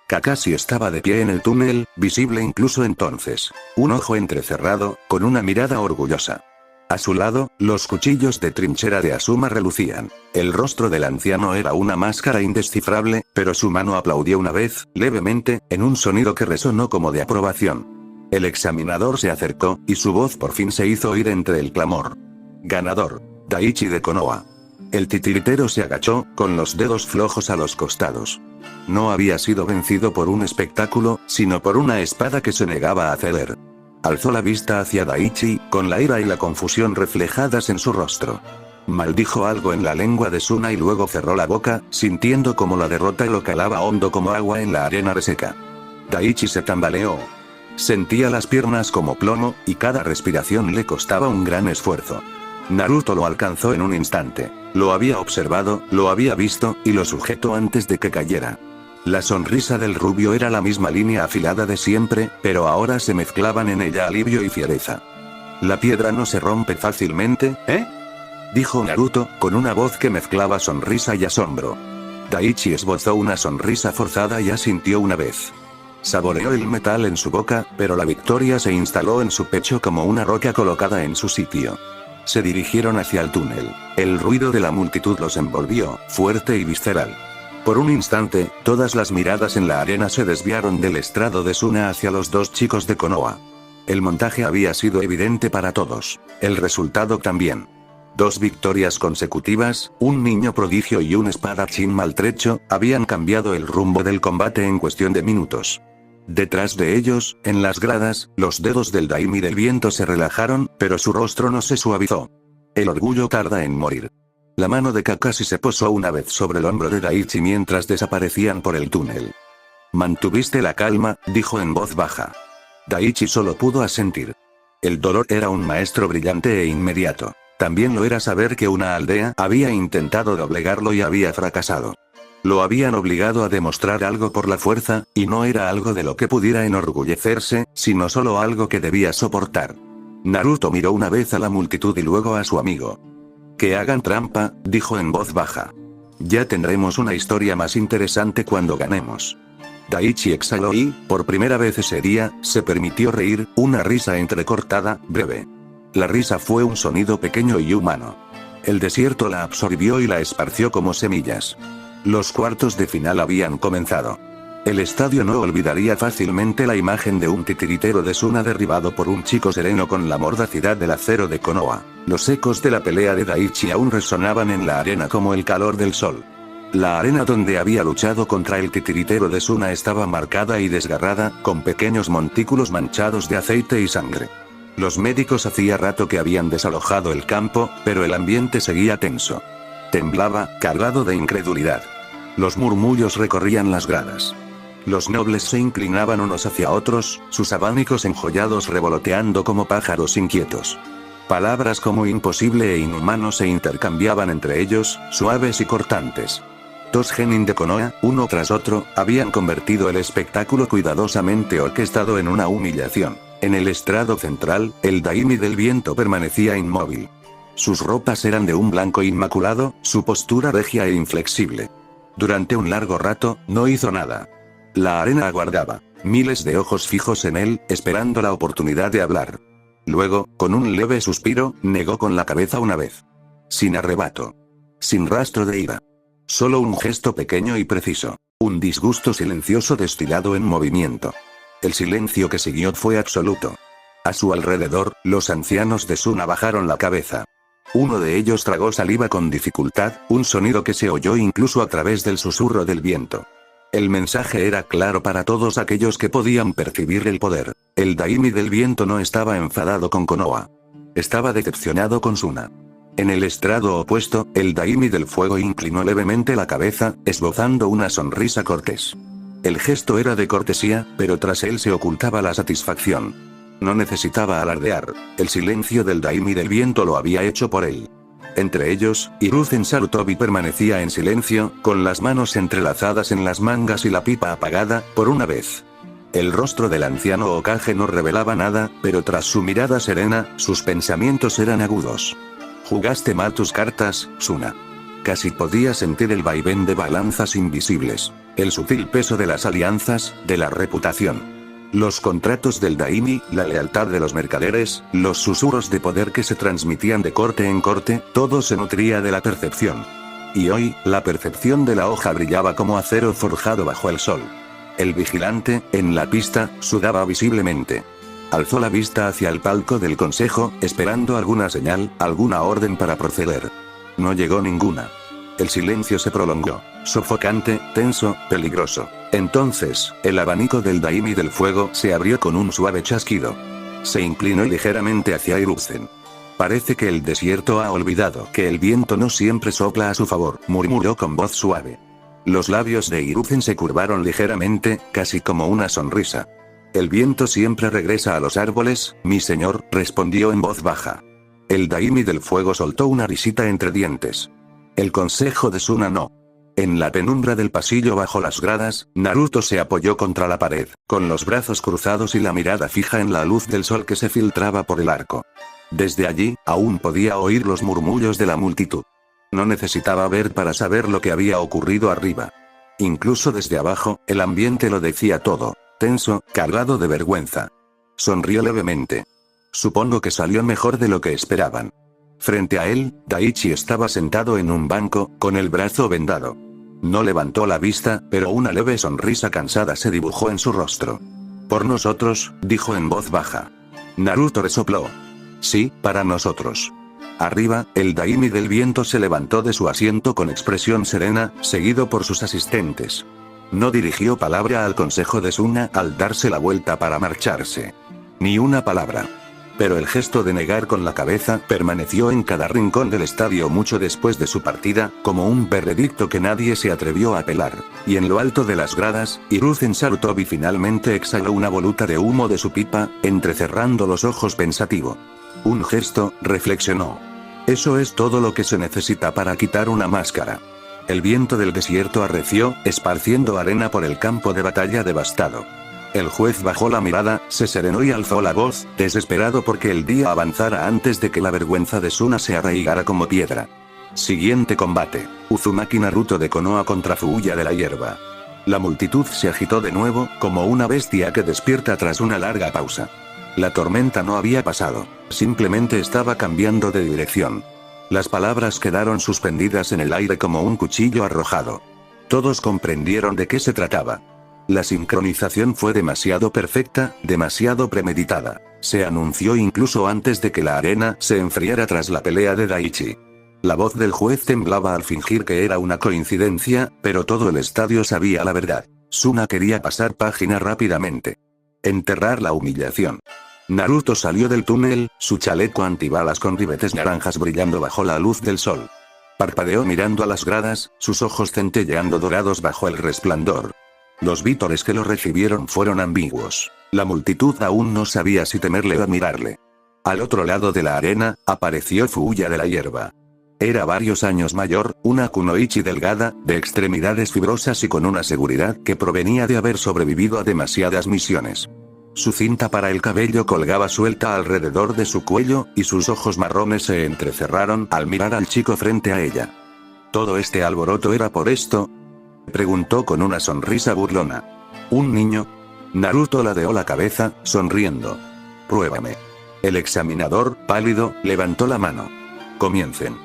Kakashi estaba de pie en el túnel, visible incluso entonces. Un ojo entrecerrado, con una mirada orgullosa. A su lado, los cuchillos de trinchera de Asuma relucían. El rostro del anciano era una máscara indescifrable, pero su mano aplaudió una vez, levemente, en un sonido que resonó como de aprobación. El examinador se acercó, y su voz por fin se hizo oír entre el clamor. Ganador. Daichi de Konoha. El titiritero se agachó, con los dedos flojos a los costados. No había sido vencido por un espectáculo, sino por una espada que se negaba a ceder. Alzó la vista hacia Daichi, con la ira y la confusión reflejadas en su rostro. Maldijo algo en la lengua de Suna y luego cerró la boca, sintiendo como la derrota lo calaba hondo como agua en la arena reseca. Daichi se tambaleó. Sentía las piernas como plomo, y cada respiración le costaba un gran esfuerzo. Naruto lo alcanzó en un instante. Lo había observado, lo había visto, y lo sujetó antes de que cayera. La sonrisa del rubio era la misma línea afilada de siempre, pero ahora se mezclaban en ella alivio y fiereza. «¿La piedra no se rompe fácilmente, dijo Naruto, con una voz que mezclaba sonrisa y asombro. Daichi esbozó una sonrisa forzada y asintió una vez. Saboreó el metal en su boca, pero la victoria se instaló en su pecho como una roca colocada en su sitio. Se dirigieron hacia el túnel. El ruido de la multitud los envolvió, fuerte y visceral. Por un instante, todas las miradas en la arena se desviaron del estrado de Suna hacia los dos chicos de Konoha. El montaje había sido evidente para todos. El resultado también. 2 victorias consecutivas, un niño prodigio y un espadachín maltrecho, habían cambiado el rumbo del combate en cuestión de minutos. Detrás de ellos, en las gradas, los dedos del Daimi del viento se relajaron, pero su rostro no se suavizó. El orgullo tarda en morir. La mano de Kakashi se posó una vez sobre el hombro de Daichi mientras desaparecían por el túnel. «Mantuviste la calma», dijo en voz baja. Daichi solo pudo asentir. El dolor era un maestro brillante e inmediato. También lo era saber que una aldea había intentado doblegarlo y había fracasado. Lo habían obligado a demostrar algo por la fuerza, y no era algo de lo que pudiera enorgullecerse, sino solo algo que debía soportar. Naruto miró una vez a la multitud y luego a su amigo. «Que hagan trampa», dijo en voz baja. «Ya tendremos una historia más interesante cuando ganemos». Daichi exhaló y, por primera vez ese día, se permitió reír, una risa entrecortada, breve. La risa fue un sonido pequeño y humano. El desierto la absorbió y la esparció como semillas. Los cuartos de final habían comenzado. El estadio no olvidaría fácilmente la imagen de un titiritero de Suna derribado por un chico sereno con la mordacidad del acero de Konoha. Los ecos de la pelea de Daichi aún resonaban en la arena como el calor del sol. La arena donde había luchado contra el titiritero de Suna estaba marcada y desgarrada, con pequeños montículos manchados de aceite y sangre. Los médicos hacía rato que habían desalojado el campo, pero el ambiente seguía tenso. Temblaba, cargado de incredulidad. Los murmullos recorrían las gradas. Los nobles se inclinaban unos hacia otros, sus abanicos enjollados revoloteando como pájaros inquietos. Palabras como imposible e inhumano se intercambiaban entre ellos, suaves y cortantes. 2 genin de Konoha, uno tras otro, habían convertido el espectáculo cuidadosamente orquestado en una humillación. En el estrado central, el Daimi del viento permanecía inmóvil. Sus ropas eran de un blanco inmaculado, su postura regia e inflexible. Durante un largo rato, no hizo nada. La arena aguardaba, miles de ojos fijos en él, esperando la oportunidad de hablar. Luego, con un leve suspiro, negó con la cabeza una vez. Sin arrebato. Sin rastro de ira. Solo un gesto pequeño y preciso. Un disgusto silencioso destilado en movimiento. El silencio que siguió fue absoluto. A su alrededor, los ancianos de Suna bajaron la cabeza. Uno de ellos tragó saliva con dificultad, un sonido que se oyó incluso a través del susurro del viento. El mensaje era claro para todos aquellos que podían percibir el poder. El Daimi del viento no estaba enfadado con Konoha. Estaba decepcionado con Suna. En el estrado opuesto, el Daimi del fuego inclinó levemente la cabeza, esbozando una sonrisa cortés. El gesto era de cortesía, pero tras él se ocultaba la satisfacción. No necesitaba alardear, el silencio del Daimi del viento lo había hecho por él. Entre ellos, Hiruzen Sarutobi permanecía en silencio, con las manos entrelazadas en las mangas y la pipa apagada, por una vez. El rostro del anciano Hokage no revelaba nada, pero tras su mirada serena, sus pensamientos eran agudos. «Jugaste mal tus cartas, Suna». Casi podía sentir el vaivén de balanzas invisibles, el sutil peso de las alianzas, de la reputación. Los contratos del Daimi, la lealtad de los mercaderes, los susurros de poder que se transmitían de corte en corte, todo se nutría de la percepción. Y hoy, la percepción de la hoja brillaba como acero forjado bajo el sol. El vigilante, en la pista, sudaba visiblemente. Alzó la vista hacia el palco del consejo, esperando alguna señal, alguna orden para proceder. No llegó ninguna. El silencio se prolongó, sofocante, tenso, peligroso. Entonces, el abanico del Daimi del fuego se abrió con un suave chasquido. Se inclinó ligeramente hacia Hiruzen. Parece que el desierto ha olvidado que el viento no siempre sopla a su favor, murmuró con voz suave. Los labios de Hiruzen se curvaron ligeramente, casi como una sonrisa. El viento siempre regresa a los árboles, mi señor, respondió en voz baja. El Daimi del fuego soltó una risita entre dientes. El consejo de Suna no. En la penumbra del pasillo bajo las gradas, Naruto se apoyó contra la pared, con los brazos cruzados y la mirada fija en la luz del sol que se filtraba por el arco. Desde allí, aún podía oír los murmullos de la multitud. No necesitaba ver para saber lo que había ocurrido arriba. Incluso desde abajo, el ambiente lo decía todo. Tenso, cargado de vergüenza. Sonrió levemente. Supongo que salió mejor de lo que esperaban. Frente a él, Daichi estaba sentado en un banco, con el brazo vendado. No levantó la vista, pero una leve sonrisa cansada se dibujó en su rostro. Por nosotros, dijo en voz baja. Naruto resopló. Sí, para nosotros. Arriba, el Daimi del viento se levantó de su asiento con expresión serena, seguido por sus asistentes. No dirigió palabra al consejo de Suna al darse la vuelta para marcharse. Ni una palabra. Pero el gesto de negar con la cabeza permaneció en cada rincón del estadio mucho después de su partida, como un veredicto que nadie se atrevió a apelar. Y en lo alto de las gradas, Hiruzen Sarutobi finalmente exhaló una voluta de humo de su pipa, entrecerrando los ojos pensativo. Un gesto, reflexionó. Eso es todo lo que se necesita para quitar una máscara. El viento del desierto arreció, esparciendo arena por el campo de batalla devastado. El juez bajó la mirada, se serenó y alzó la voz, desesperado porque el día avanzara antes de que la vergüenza de Suna se arraigara como piedra. Siguiente combate. Uzumaki Naruto de Konoha contra Fuuya de la hierba. La multitud se agitó de nuevo, como una bestia que despierta tras una larga pausa. La tormenta no había pasado, simplemente estaba cambiando de dirección. Las palabras quedaron suspendidas en el aire como un cuchillo arrojado. Todos comprendieron de qué se trataba. La sincronización fue demasiado perfecta, demasiado premeditada. Se anunció incluso antes de que la arena se enfriara tras la pelea de Daichi. La voz del juez temblaba al fingir que era una coincidencia, pero todo el estadio sabía la verdad. Suna quería pasar página rápidamente. Enterrar la humillación. Naruto salió del túnel, su chaleco antibalas con ribetes naranjas brillando bajo la luz del sol. Parpadeó mirando a las gradas, sus ojos centelleando dorados bajo el resplandor. Los vítores que lo recibieron fueron ambiguos. La multitud aún no sabía si temerle o admirarle. Al otro lado de la arena, apareció Fuuya de la hierba. Era varios años mayor, una kunoichi delgada, de extremidades fibrosas y con una seguridad que provenía de haber sobrevivido a demasiadas misiones. Su cinta para el cabello colgaba suelta alrededor de su cuello, y sus ojos marrones se entrecerraron al mirar al chico frente a ella. ¿Todo este alboroto era por esto?, preguntó con una sonrisa burlona. ¿Un niño? Naruto ladeó la cabeza, sonriendo. Pruébame. El examinador, pálido, levantó la mano. Comiencen.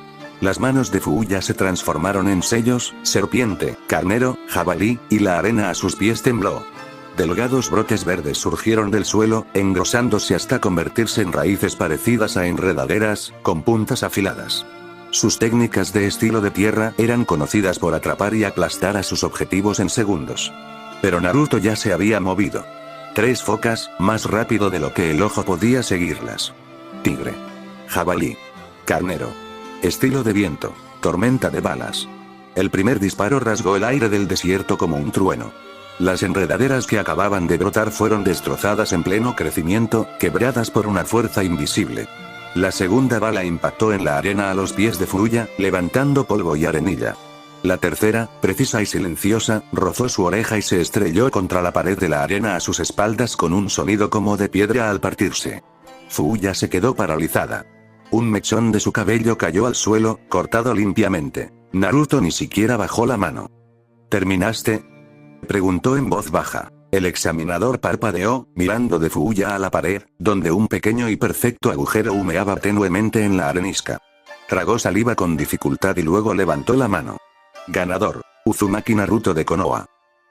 Las manos de Fuuya se transformaron en sellos, serpiente, carnero, jabalí, y la arena a sus pies tembló. Delgados brotes verdes surgieron del suelo, engrosándose hasta convertirse en raíces parecidas a enredaderas, con puntas afiladas. Sus técnicas de estilo de tierra eran conocidas por atrapar y aplastar a sus objetivos en segundos. Pero Naruto ya se había movido. 3 focas, más rápido de lo que el ojo podía seguirlas. Tigre. Jabalí. Carnero. Estilo de viento. Tormenta de balas. El primer disparo rasgó el aire del desierto como un trueno. Las enredaderas que acababan de brotar fueron destrozadas en pleno crecimiento, quebradas por una fuerza invisible. La segunda bala impactó en la arena a los pies de Fuuya, levantando polvo y arenilla. La tercera, precisa y silenciosa, rozó su oreja y se estrelló contra la pared de la arena a sus espaldas con un sonido como de piedra al partirse. Fuuya se quedó paralizada. Un mechón de su cabello cayó al suelo, cortado limpiamente. Naruto ni siquiera bajó la mano. ¿Terminaste?, preguntó en voz baja. El examinador parpadeó, mirando de Fuuya a la pared, donde un pequeño y perfecto agujero humeaba tenuemente en la arenisca. Tragó saliva con dificultad y luego levantó la mano. Ganador. Uzumaki Naruto de Konoha.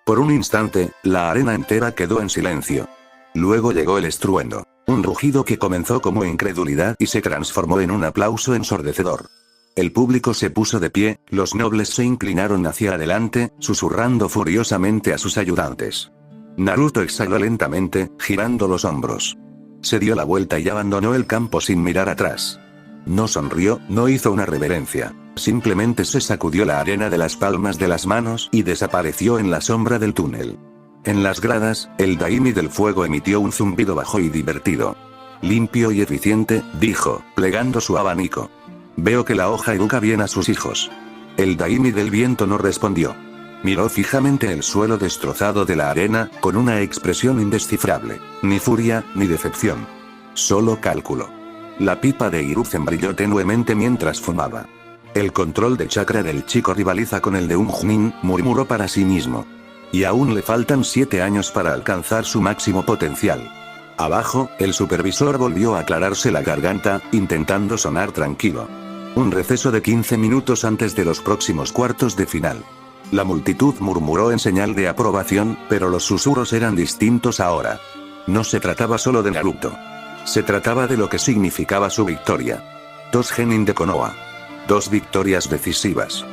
Por un instante, la arena entera quedó en silencio. Luego llegó el estruendo. Un rugido que comenzó como incredulidad y se transformó en un aplauso ensordecedor. El público se puso de pie, los nobles se inclinaron hacia adelante, susurrando furiosamente a sus ayudantes. Naruto exhaló lentamente, girando los hombros. Se dio la vuelta y abandonó el campo sin mirar atrás. No sonrió, no hizo una reverencia. Simplemente se sacudió la arena de las palmas de las manos y desapareció en la sombra del túnel. En las gradas, el Daimi del fuego emitió un zumbido bajo y divertido. Limpio y eficiente, dijo, plegando su abanico. Veo que la hoja educa bien a sus hijos. El Daimi del viento no respondió. Miró fijamente el suelo destrozado de la arena, con una expresión indescifrable. Ni furia, ni decepción. Solo cálculo. La pipa de Hiruzen brilló tenuemente mientras fumaba. El control de chakra del chico rivaliza con el de un Chunin, murmuró para sí mismo. Y aún le faltan 7 años para alcanzar su máximo potencial. Abajo, el supervisor volvió a aclararse la garganta, intentando sonar tranquilo. Un receso de 15 minutos antes de los próximos cuartos de final. La multitud murmuró en señal de aprobación, pero los susurros eran distintos ahora. No se trataba solo de Naruto. Se trataba de lo que significaba su victoria. 2 genin de Konoha. 2 victorias decisivas.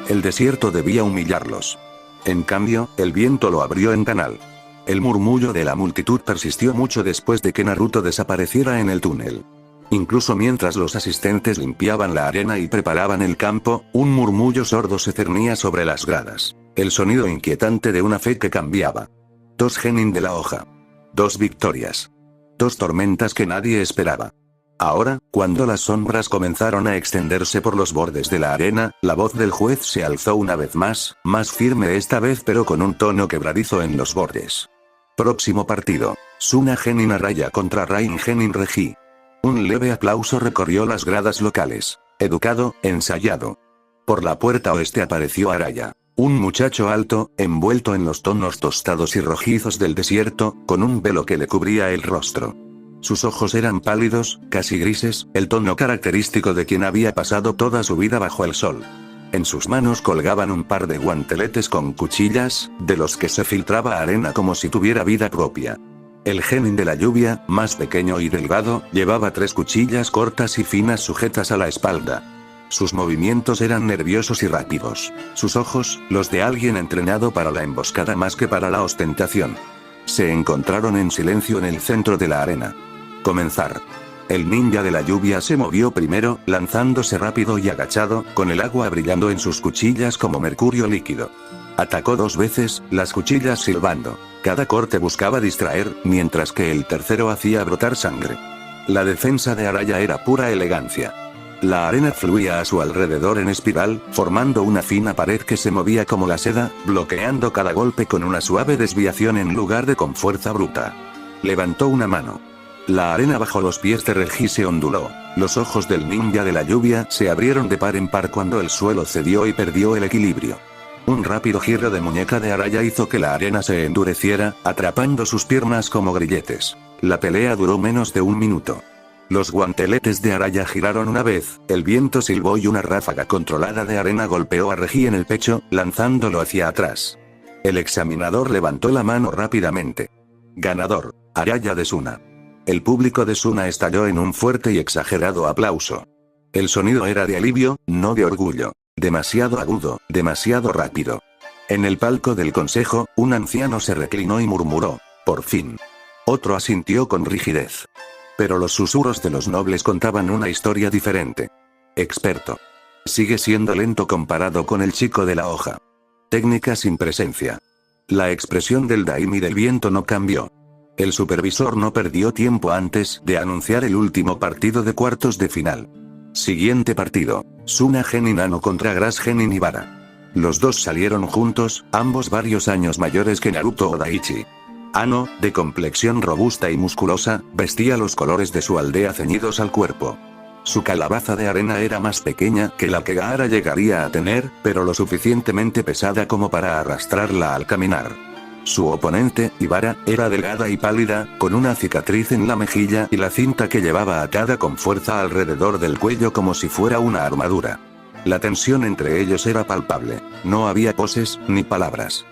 El desierto debía humillarlos. En cambio, el viento lo abrió en canal. El murmullo de la multitud persistió mucho después de que Naruto desapareciera en el túnel. Incluso mientras los asistentes limpiaban la arena y preparaban el campo, un murmullo sordo se cernía sobre las gradas. El sonido inquietante de una fe que cambiaba. 2 genin de la hoja. 2 victorias. 2 tormentas que nadie esperaba. Ahora, cuando las sombras comenzaron a extenderse por los bordes de la arena, la voz del juez se alzó una vez más firme esta vez pero con un tono quebradizo en los bordes. Próximo partido. Suna Genin Araya contra Rain Genin Reji. Un leve aplauso recorrió las gradas locales. Educado, ensayado. Por la puerta oeste apareció Araya. Un muchacho alto, envuelto en los tonos tostados y rojizos del desierto, con un velo que le cubría el rostro. Sus ojos eran pálidos, casi grises, el tono característico de quien había pasado toda su vida bajo el sol. En sus manos colgaban un par de guanteletes con cuchillas, de los que se filtraba arena como si tuviera vida propia. El genin de la lluvia, más pequeño y delgado, llevaba 3 cuchillas cortas y finas sujetas a la espalda. Sus movimientos eran nerviosos y rápidos. Sus ojos, los de alguien entrenado para la emboscada más que para la ostentación. Se encontraron en silencio en el centro de la arena. Comenzar. El ninja de la lluvia se movió primero, lanzándose rápido y agachado, con el agua brillando en sus cuchillas como mercurio líquido. Atacó 2 veces, las cuchillas silbando. Cada corte buscaba distraer, mientras que el tercero hacía brotar sangre. La defensa de Araya era pura elegancia. La arena fluía a su alrededor en espiral, formando una fina pared que se movía como la seda, bloqueando cada golpe con una suave desviación en lugar de con fuerza bruta. Levantó una mano. La arena bajo los pies de Reji se onduló. Los ojos del ninja de la lluvia se abrieron de par en par cuando el suelo cedió y perdió el equilibrio. Un rápido giro de muñeca de Araya hizo que la arena se endureciera, atrapando sus piernas como grilletes. La pelea duró menos de 1 minuto. Los guanteletes de Araya giraron una vez, el viento silbó y una ráfaga controlada de arena golpeó a Reji en el pecho, lanzándolo hacia atrás. El examinador levantó la mano rápidamente. Ganador, Araya de Suna. El público de Suna estalló en un fuerte y exagerado aplauso. El sonido era de alivio, no de orgullo. Demasiado agudo, demasiado rápido. En el palco del consejo, un anciano se reclinó y murmuró: por fin. Otro asintió con rigidez. Pero los susurros de los nobles contaban una historia diferente. Experto. Sigue siendo lento comparado con el chico de la hoja. Técnica sin presencia. La expresión del Daimi del viento no cambió. El supervisor no perdió tiempo antes de anunciar el último partido de cuartos de final. Siguiente partido. Suna Genin Ano contra Grass Genin Ibara. Los dos salieron juntos, ambos varios años mayores que Naruto o Daichi. Ano, de complexión robusta y musculosa, vestía los colores de su aldea ceñidos al cuerpo. Su calabaza de arena era más pequeña que la que Gaara llegaría a tener, pero lo suficientemente pesada como para arrastrarla al caminar. Su oponente, Ibara, era delgada y pálida, con una cicatriz en la mejilla y la cinta que llevaba atada con fuerza alrededor del cuello como si fuera una armadura. La tensión entre ellos era palpable, no había poses, ni palabras.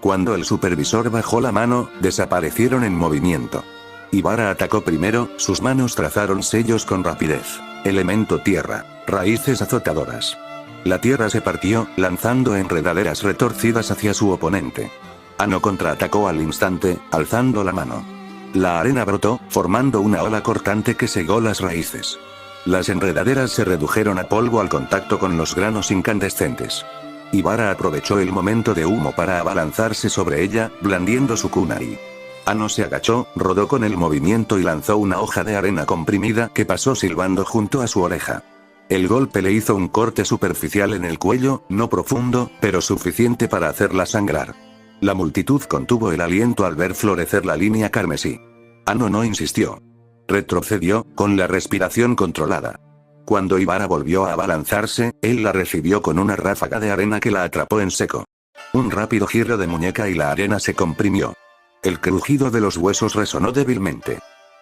Cuando el supervisor bajó la mano, desaparecieron en movimiento. Ibara atacó primero, sus manos trazaron sellos con rapidez. Elemento tierra, raíces azotadoras. La tierra se partió, lanzando enredaderas retorcidas hacia su oponente. Ano contraatacó al instante, alzando la mano. La arena brotó, formando una ola cortante que cegó las raíces. Las enredaderas se redujeron a polvo al contacto con los granos incandescentes. Ibara aprovechó el momento de humo para abalanzarse sobre ella, blandiendo su kunai. Ano se agachó, rodó con el movimiento y lanzó una hoja de arena comprimida que pasó silbando junto a su oreja. El golpe le hizo un corte superficial en el cuello, no profundo, pero suficiente para hacerla sangrar. La multitud contuvo el aliento al ver florecer la línea carmesí. Ano no insistió. Retrocedió, con la respiración controlada. Cuando Ibara volvió a abalanzarse, él la recibió con una ráfaga de arena que la atrapó en seco. Un rápido giro de muñeca y la arena se comprimió. El crujido de los huesos resonó débilmente.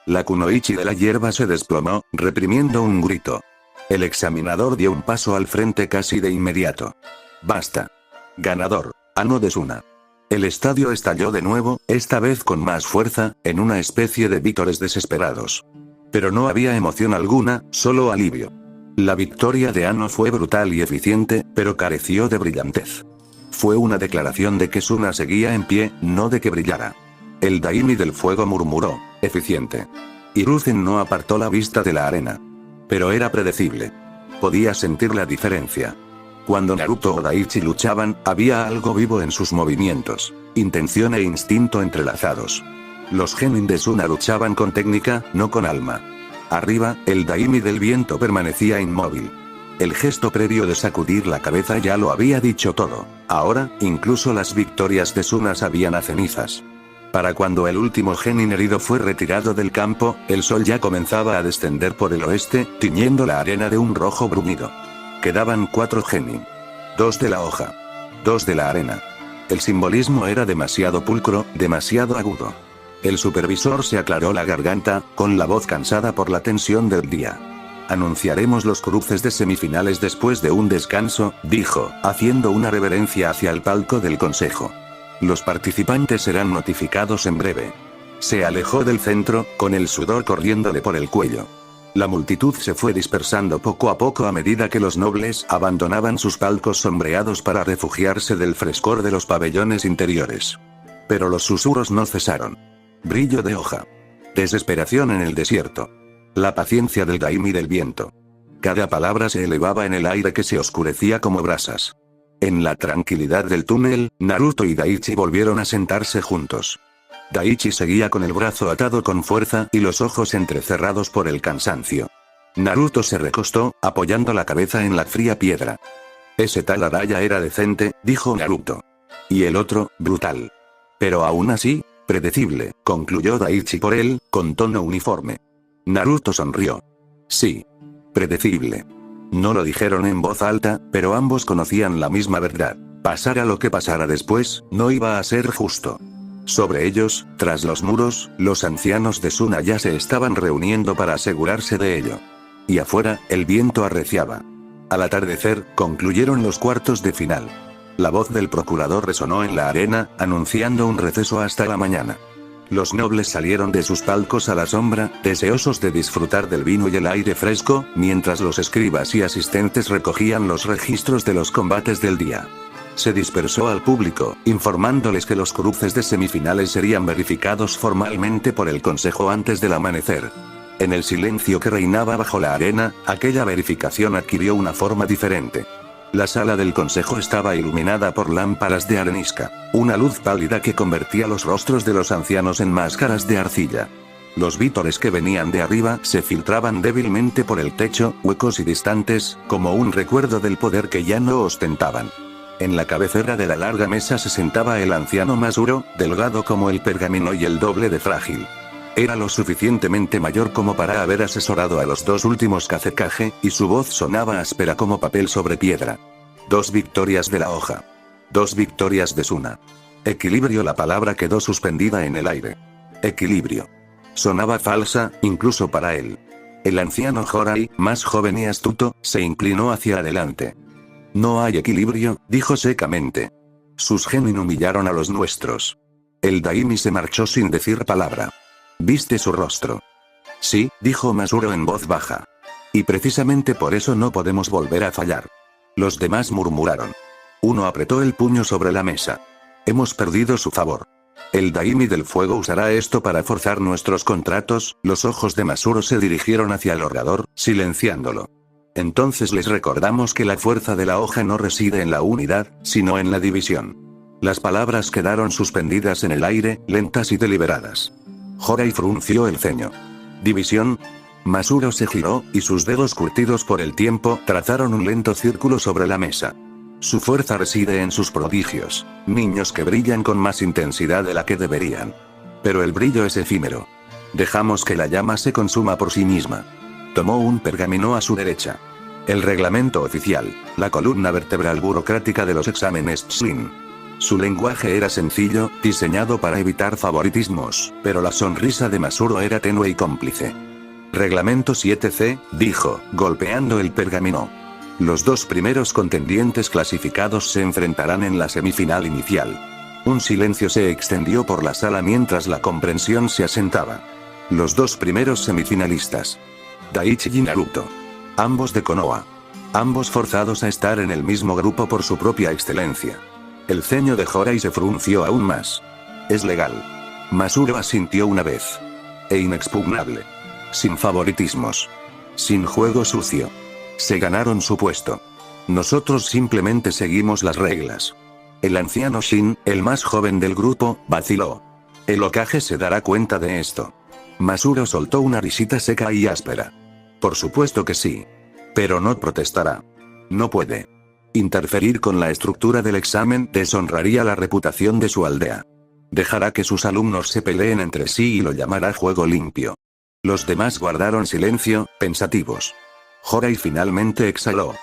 La kunoichi de la hierba se desplomó, reprimiendo un grito. El examinador dio un paso al frente casi de inmediato. Basta. Ganador, Ano Desuna. El estadio estalló de nuevo, esta vez con más fuerza, en una especie de vítores desesperados. Pero no había emoción alguna, solo alivio. La victoria de Ano fue brutal y eficiente, pero careció de brillantez. Fue una declaración de que Suna seguía en pie, no de que brillara. El Daimi del fuego murmuró, eficiente. Hiruzen no apartó la vista de la arena. Pero era predecible. Podía sentir la diferencia. Cuando Naruto o Daichi luchaban, había algo vivo en sus movimientos, intención e instinto entrelazados. Los genin de Suna luchaban con técnica, no con alma. Arriba, el Daimi del viento permanecía inmóvil. El gesto previo de sacudir la cabeza ya lo había dicho todo. Ahora, incluso las victorias de Suna sabían a cenizas. Para cuando el último genin herido fue retirado del campo, el sol ya comenzaba a descender por el oeste, tiñendo la arena de un rojo bruñido. Quedaban 4 genin. 2 de la hoja. 2 de la arena. El simbolismo era demasiado pulcro, demasiado agudo. El supervisor se aclaró la garganta, con la voz cansada por la tensión del día. Anunciaremos los cruces de semifinales después de un descanso, dijo, haciendo una reverencia hacia el palco del consejo. Los participantes serán notificados en breve. Se alejó del centro, con el sudor corriéndole por el cuello. La multitud se fue dispersando poco a poco a medida que los nobles abandonaban sus palcos sombreados para refugiarse del frescor de los pabellones interiores. Pero los susurros no cesaron. Brillo de hoja. Desesperación en el desierto. La paciencia del Daimi del viento. Cada palabra se elevaba en el aire que se oscurecía como brasas. En la tranquilidad del túnel, Naruto y Daichi volvieron a sentarse juntos. Daichi seguía con el brazo atado con fuerza y los ojos entrecerrados por el cansancio. Naruto se recostó, apoyando la cabeza en la fría piedra. Ese tal Araya era decente, dijo Naruto. Y el otro, brutal. Pero aún así, predecible, concluyó Daichi por él, con tono uniforme. Naruto sonrió. Sí. Predecible. No lo dijeron en voz alta, pero ambos conocían la misma verdad. Pasara lo que pasara después, no iba a ser justo. Sobre ellos, tras los muros, los ancianos de Suna ya se estaban reuniendo para asegurarse de ello. Y afuera, el viento arreciaba. Al atardecer, concluyeron los cuartos de final. La voz del procurador resonó en la arena, anunciando un receso hasta la mañana. Los nobles salieron de sus palcos a la sombra, deseosos de disfrutar del vino y el aire fresco, mientras los escribas y asistentes recogían los registros de los combates del día. Se dispersó al público, informándoles que los cruces de semifinales serían verificados formalmente por el consejo antes del amanecer. En el silencio que reinaba bajo la arena, aquella verificación adquirió una forma diferente. La sala del consejo estaba iluminada por lámparas de arenisca, una luz pálida que convertía los rostros de los ancianos en máscaras de arcilla. Los vítores que venían de arriba se filtraban débilmente por el techo, huecos y distantes, como un recuerdo del poder que ya no ostentaban. En la cabecera de la larga mesa se sentaba el anciano más duro, delgado como el pergamino y el doble de frágil. Era lo suficientemente mayor como para haber asesorado a los 2 últimos Kazekage, y su voz sonaba áspera como papel sobre piedra. 2 victorias de la hoja. 2 victorias de Suna. Equilibrio. La palabra quedó suspendida en el aire. Equilibrio. Sonaba falsa, incluso para él. El anciano Jorai, más joven y astuto, se inclinó hacia adelante. No hay equilibrio, dijo secamente. Sus genin humillaron a los nuestros. El Daimi se marchó sin decir palabra. ¿Viste su rostro? Sí, dijo Masuro en voz baja. Y precisamente por eso no podemos volver a fallar. Los demás murmuraron. Uno apretó el puño sobre la mesa. Hemos perdido su favor. El Daimi del Fuego usará esto para forzar nuestros contratos. Los ojos de Masuro se dirigieron hacia el orador, silenciándolo. Entonces les recordamos que la fuerza de la hoja no reside en la unidad, sino en la división. Las palabras quedaron suspendidas en el aire, lentas y deliberadas. Jorai frunció el ceño. ¿División? Masuro se giró, y sus dedos curtidos por el tiempo trazaron un lento círculo sobre la mesa. Su fuerza reside en sus prodigios, niños que brillan con más intensidad de la que deberían. Pero el brillo es efímero. Dejamos que la llama se consuma por sí misma. Tomó un pergamino a su derecha. El reglamento oficial, la columna vertebral burocrática de los exámenes Tslin. Su lenguaje era sencillo, diseñado para evitar favoritismos, pero la sonrisa de Masuro era tenue y cómplice. Reglamento 7C, dijo, golpeando el pergamino. Los dos primeros contendientes clasificados se enfrentarán en la semifinal inicial. Un silencio se extendió por la sala mientras la comprensión se asentaba. Los dos primeros semifinalistas. Daichi y Naruto. Ambos de Konoha. Ambos forzados a estar en el mismo grupo por su propia excelencia. El ceño de Jorai se frunció aún más. Es legal. Masuro asintió una vez. E inexpugnable. Sin favoritismos. Sin juego sucio. Se ganaron su puesto. Nosotros simplemente seguimos las reglas. El anciano Shin, el más joven del grupo, vaciló. El Hokage se dará cuenta de esto. Masuro soltó una risita seca y áspera. Por supuesto que sí. Pero no protestará. No puede. Interferir con la estructura del examen deshonraría la reputación de su aldea. Dejará que sus alumnos se peleen entre sí y lo llamará juego limpio. Los demás guardaron silencio, pensativos. Jorai finalmente exhaló.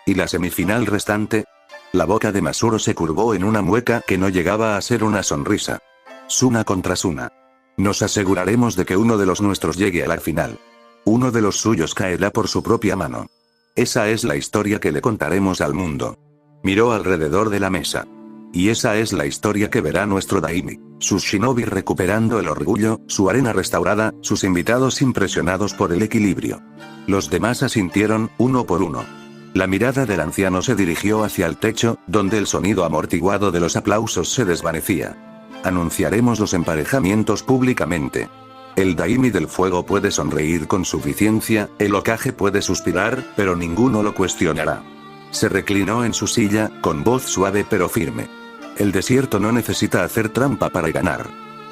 ¿Y la semifinal restante? La boca de Masuro se curvó en una mueca que no llegaba a ser una sonrisa. Suna contra Suna. Nos aseguraremos de que uno de los nuestros llegue a la final. Uno de los suyos caerá por su propia mano. Esa es la historia que le contaremos al mundo. Miró alrededor de la mesa. Y esa es la historia que verá nuestro Daimi, sus shinobi recuperando el orgullo, su arena restaurada, sus invitados impresionados por el equilibrio. Los demás asintieron, uno por uno. La mirada del anciano se dirigió hacia el techo, donde el sonido amortiguado de los aplausos se desvanecía. Anunciaremos los emparejamientos públicamente. El Daimi del Fuego puede sonreír con suficiencia, el Hokage puede suspirar, pero ninguno lo cuestionará. Se reclinó en su silla, con voz suave pero firme. El desierto no necesita hacer trampa para ganar.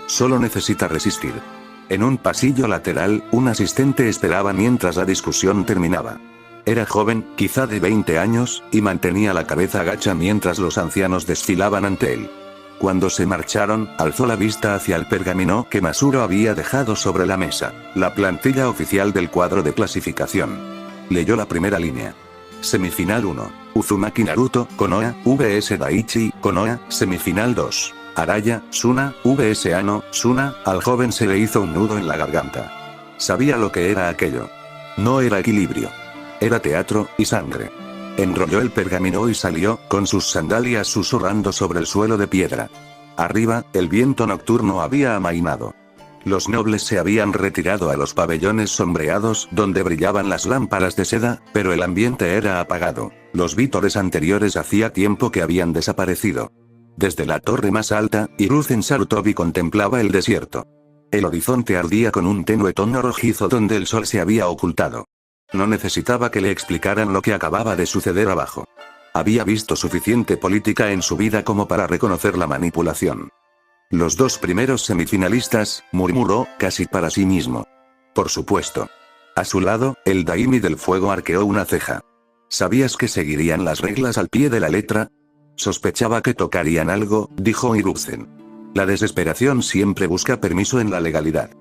Solo necesita resistir. En un pasillo lateral, un asistente esperaba mientras la discusión terminaba. Era joven, quizá de 20 años, y mantenía la cabeza gacha mientras los ancianos desfilaban ante él. Cuando se marcharon, alzó la vista hacia el pergamino que Masuro había dejado sobre la mesa, la plantilla oficial del cuadro de clasificación. Leyó la primera línea. Semifinal 1. Uzumaki Naruto, Konoha, vs Daichi, Konoha, semifinal 2. Araya, Suna, vs Ano, Suna. Al joven se le hizo un nudo en la garganta. Sabía lo que era aquello. No era equilibrio. Era teatro, y sangre. Enrolló el pergamino y salió, con sus sandalias susurrando sobre el suelo de piedra. Arriba, el viento nocturno había amainado. Los nobles se habían retirado a los pabellones sombreados donde brillaban las lámparas de seda, pero el ambiente era apagado. Los vítores anteriores hacía tiempo que habían desaparecido. Desde la torre más alta, Hiruzen Sarutobi contemplaba el desierto. El horizonte ardía con un tenue tono rojizo donde el sol se había ocultado. No necesitaba que le explicaran lo que acababa de suceder abajo. Había visto suficiente política en su vida como para reconocer la manipulación. Los dos primeros semifinalistas, murmuró, casi para sí mismo. Por supuesto. A su lado, el Daimi del Fuego arqueó una ceja. ¿Sabías que seguirían las reglas al pie de la letra? Sospechaba que tocarían algo, dijo Hiruzen. La desesperación siempre busca permiso en la legalidad.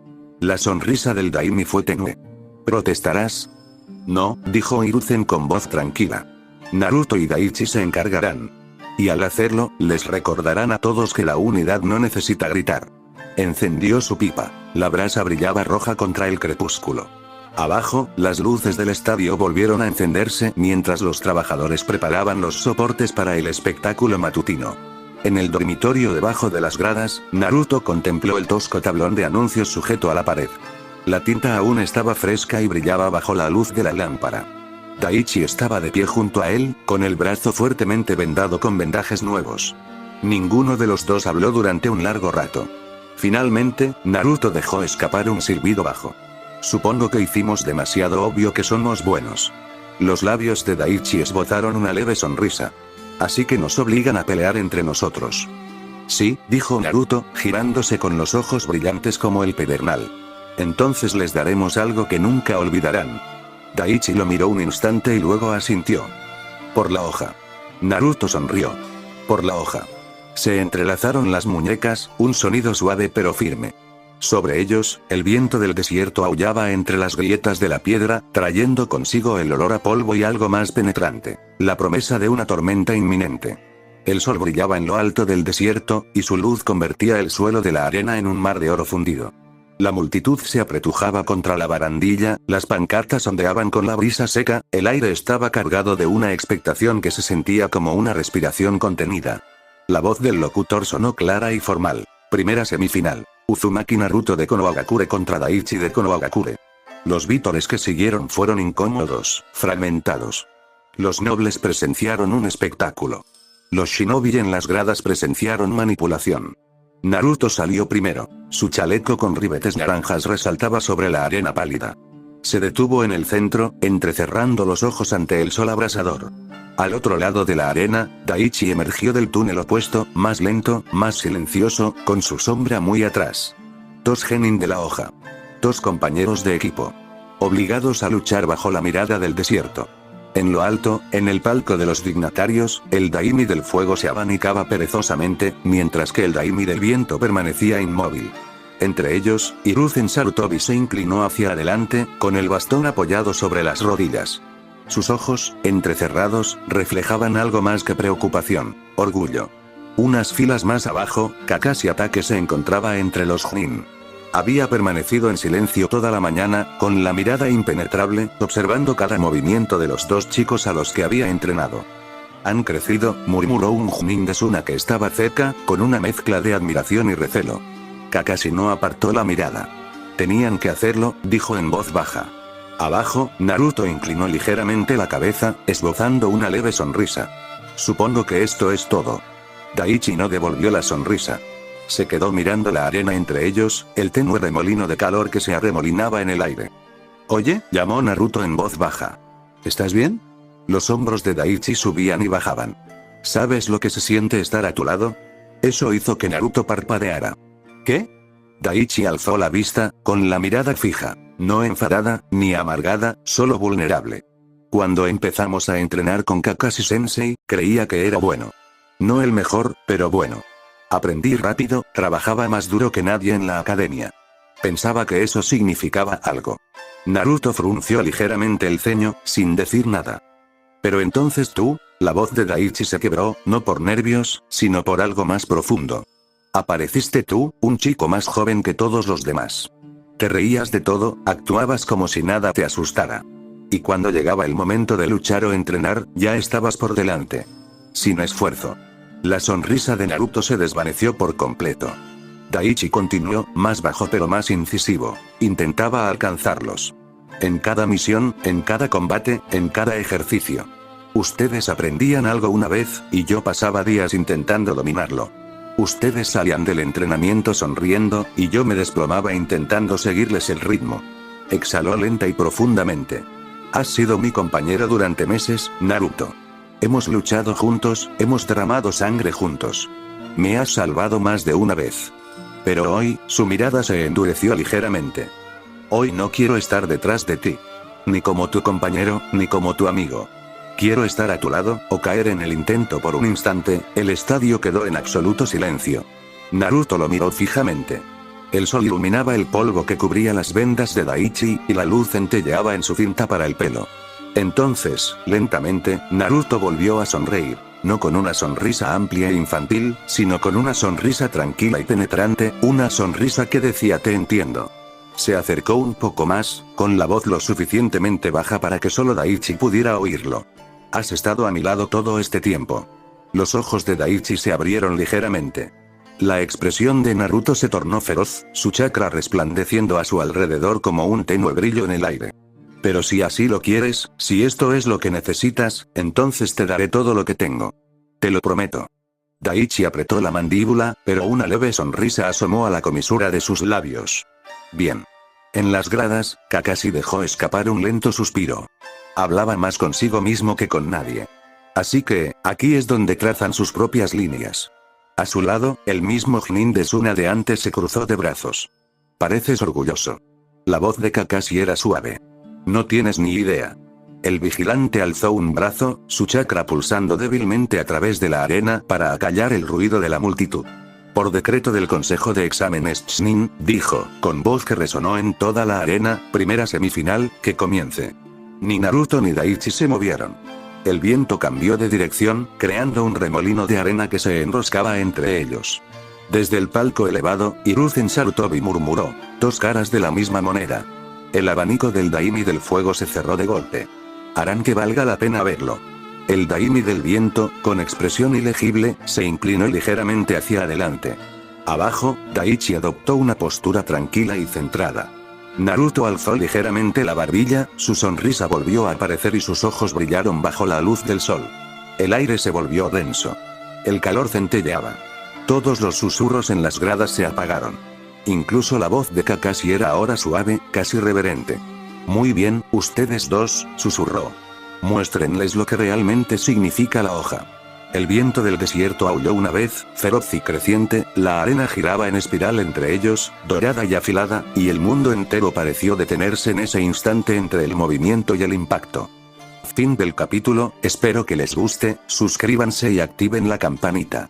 La sonrisa del Daimi fue tenue. ¿Protestarás? No, dijo Hiruzen con voz tranquila. Naruto y Daichi se encargarán. Y al hacerlo, les recordarán a todos que la unidad no necesita gritar. Encendió su pipa. La brasa brillaba roja contra el crepúsculo. Abajo, las luces del estadio volvieron a encenderse mientras los trabajadores preparaban los soportes para el espectáculo matutino. En el dormitorio debajo de las gradas, Naruto contempló el tosco tablón de anuncios sujeto a la pared. La tinta aún estaba fresca y brillaba bajo la luz de la lámpara. Daichi estaba de pie junto a él, con el brazo fuertemente vendado con vendajes nuevos. Ninguno de los dos habló durante un largo rato. Finalmente, Naruto dejó escapar un silbido bajo. Supongo que hicimos demasiado obvio que somos buenos. Los labios de Daichi esbozaron una leve sonrisa. Así que nos obligan a pelear entre nosotros. Sí, dijo Naruto, girándose con los ojos brillantes como el pedernal. Entonces les daremos algo que nunca olvidarán. Daichi lo miró un instante y luego asintió. Por la hoja. Naruto sonrió. Por la hoja. Se entrelazaron las muñecas, un sonido suave pero firme. Sobre ellos, el viento del desierto aullaba entre las grietas de la piedra, trayendo consigo el olor a polvo y algo más penetrante, la promesa de una tormenta inminente. El sol brillaba en lo alto del desierto, y su luz convertía el suelo de la arena en un mar de oro fundido. La multitud se apretujaba contra la barandilla, las pancartas ondeaban con la brisa seca, el aire estaba cargado de una expectación que se sentía como una respiración contenida. La voz del locutor sonó clara y formal. Primera semifinal. Uzumaki Naruto de Konohagakure contra Daichi de Konohagakure. Los vítores que siguieron fueron incómodos, fragmentados. Los nobles presenciaron un espectáculo. Los shinobi en las gradas presenciaron manipulación. Naruto salió primero. Su chaleco con ribetes naranjas resaltaba sobre la arena pálida. Se detuvo en el centro, entrecerrando los ojos ante el sol abrasador. Al otro lado de la arena, Daichi emergió del túnel opuesto, más lento, más silencioso, con su sombra muy atrás. Dos genin de la hoja. Dos compañeros de equipo. Obligados a luchar bajo la mirada del desierto. En lo alto, en el palco de los dignatarios, el Daimi del fuego se abanicaba perezosamente, mientras que el Daimi del viento permanecía inmóvil. Entre ellos, Hiruzen Sarutobi se inclinó hacia adelante, con el bastón apoyado sobre las rodillas. Sus ojos, entrecerrados, reflejaban algo más que preocupación, orgullo. Unas filas más abajo, Kakashi Hatake se encontraba entre los Chunin. Había permanecido en silencio toda la mañana, con la mirada impenetrable, observando cada movimiento de los dos chicos a los que había entrenado. Han crecido, murmuró un Chunin de Suna que estaba cerca, con una mezcla de admiración y recelo. Kakashi no apartó la mirada. Tenían que hacerlo, dijo en voz baja. Abajo, Naruto inclinó ligeramente la cabeza, esbozando una leve sonrisa. Supongo que esto es todo. Daichi no devolvió la sonrisa. Se quedó mirando la arena entre ellos, el tenue remolino de calor que se arremolinaba en el aire. Oye, llamó Naruto en voz baja. ¿Estás bien? Los hombros de Daichi subían y bajaban. ¿Sabes lo que se siente estar a tu lado? Eso hizo que Naruto parpadeara. ¿Qué? Daichi alzó la vista, con la mirada fija. No enfadada, ni amargada, solo vulnerable. Cuando empezamos a entrenar con Kakashi-sensei, creía que era bueno. No el mejor, pero bueno. Aprendí rápido, trabajaba más duro que nadie en la academia. Pensaba que eso significaba algo. Naruto frunció ligeramente el ceño, sin decir nada. Pero entonces tú, la voz de Daichi se quebró, no por nervios, sino por algo más profundo. Apareciste tú, un chico más joven que todos los demás. Te reías de todo, actuabas como si nada te asustara. Y cuando llegaba el momento de luchar o entrenar, ya estabas por delante. Sin esfuerzo. La sonrisa de Naruto se desvaneció por completo. Daichi continuó, más bajo pero más incisivo. Intentaba alcanzarlos. En cada misión, en cada combate, en cada ejercicio. Ustedes aprendían algo una vez, y yo pasaba días intentando dominarlo. Ustedes salían del entrenamiento sonriendo, y yo me desplomaba intentando seguirles el ritmo. Exhaló lenta y profundamente. Has sido mi compañero durante meses, Naruto. Hemos luchado juntos, hemos derramado sangre juntos. Me has salvado más de una vez. Pero hoy, su mirada se endureció ligeramente. Hoy no quiero estar detrás de ti. Ni como tu compañero, ni como tu amigo. Quiero estar a tu lado, o caer en el intento por un instante. El estadio quedó en absoluto silencio. Naruto lo miró fijamente. El sol iluminaba el polvo que cubría las vendas de Daichi, y la luz centelleaba en su cinta para el pelo. Entonces, lentamente, Naruto volvió a sonreír, no con una sonrisa amplia e infantil, sino con una sonrisa tranquila y penetrante, una sonrisa que decía te entiendo. Se acercó un poco más, con la voz lo suficientemente baja para que solo Daichi pudiera oírlo. Has estado a mi lado todo este tiempo. Los ojos de Daichi se abrieron ligeramente. La expresión de Naruto se tornó feroz, su chakra resplandeciendo a su alrededor como un tenue brillo en el aire. Pero si así lo quieres, si esto es lo que necesitas, entonces te daré todo lo que tengo. Te lo prometo. Daichi apretó la mandíbula, pero una leve sonrisa asomó a la comisura de sus labios. Bien. En las gradas, Kakashi dejó escapar un lento suspiro. Hablaba más consigo mismo que con nadie. Así que, aquí es donde trazan sus propias líneas. A su lado, el mismo Chunin de Suna de antes se cruzó de brazos. Pareces orgulloso. La voz de Kakashi era suave. No tienes ni idea. El vigilante alzó un brazo, su chakra pulsando débilmente a través de la arena para acallar el ruido de la multitud. Por decreto del Consejo de Exámenes Chunin, dijo, con voz que resonó en toda la arena, primera semifinal, que comience. Ni Naruto ni Daichi se movieron. El viento cambió de dirección, creando un remolino de arena que se enroscaba entre ellos. Desde el palco elevado, Hiruzen Sarutobi murmuró, dos caras de la misma moneda. El abanico del Daimi del fuego se cerró de golpe. Harán que valga la pena verlo. El Daimi del viento, con expresión ilegible, se inclinó ligeramente hacia adelante. Abajo, Daichi adoptó una postura tranquila y centrada. Naruto alzó ligeramente la barbilla, su sonrisa volvió a aparecer y sus ojos brillaron bajo la luz del sol. El aire se volvió denso. El calor centelleaba. Todos los susurros en las gradas se apagaron. Incluso la voz de Kakashi era ahora suave, casi reverente. Muy bien, ustedes dos, susurró. Muéstrenles lo que realmente significa la hoja. El viento del desierto aulló una vez, feroz y creciente, la arena giraba en espiral entre ellos, dorada y afilada, y el mundo entero pareció detenerse en ese instante entre el movimiento y el impacto. Fin del capítulo, espero que les guste, suscríbanse y activen la campanita.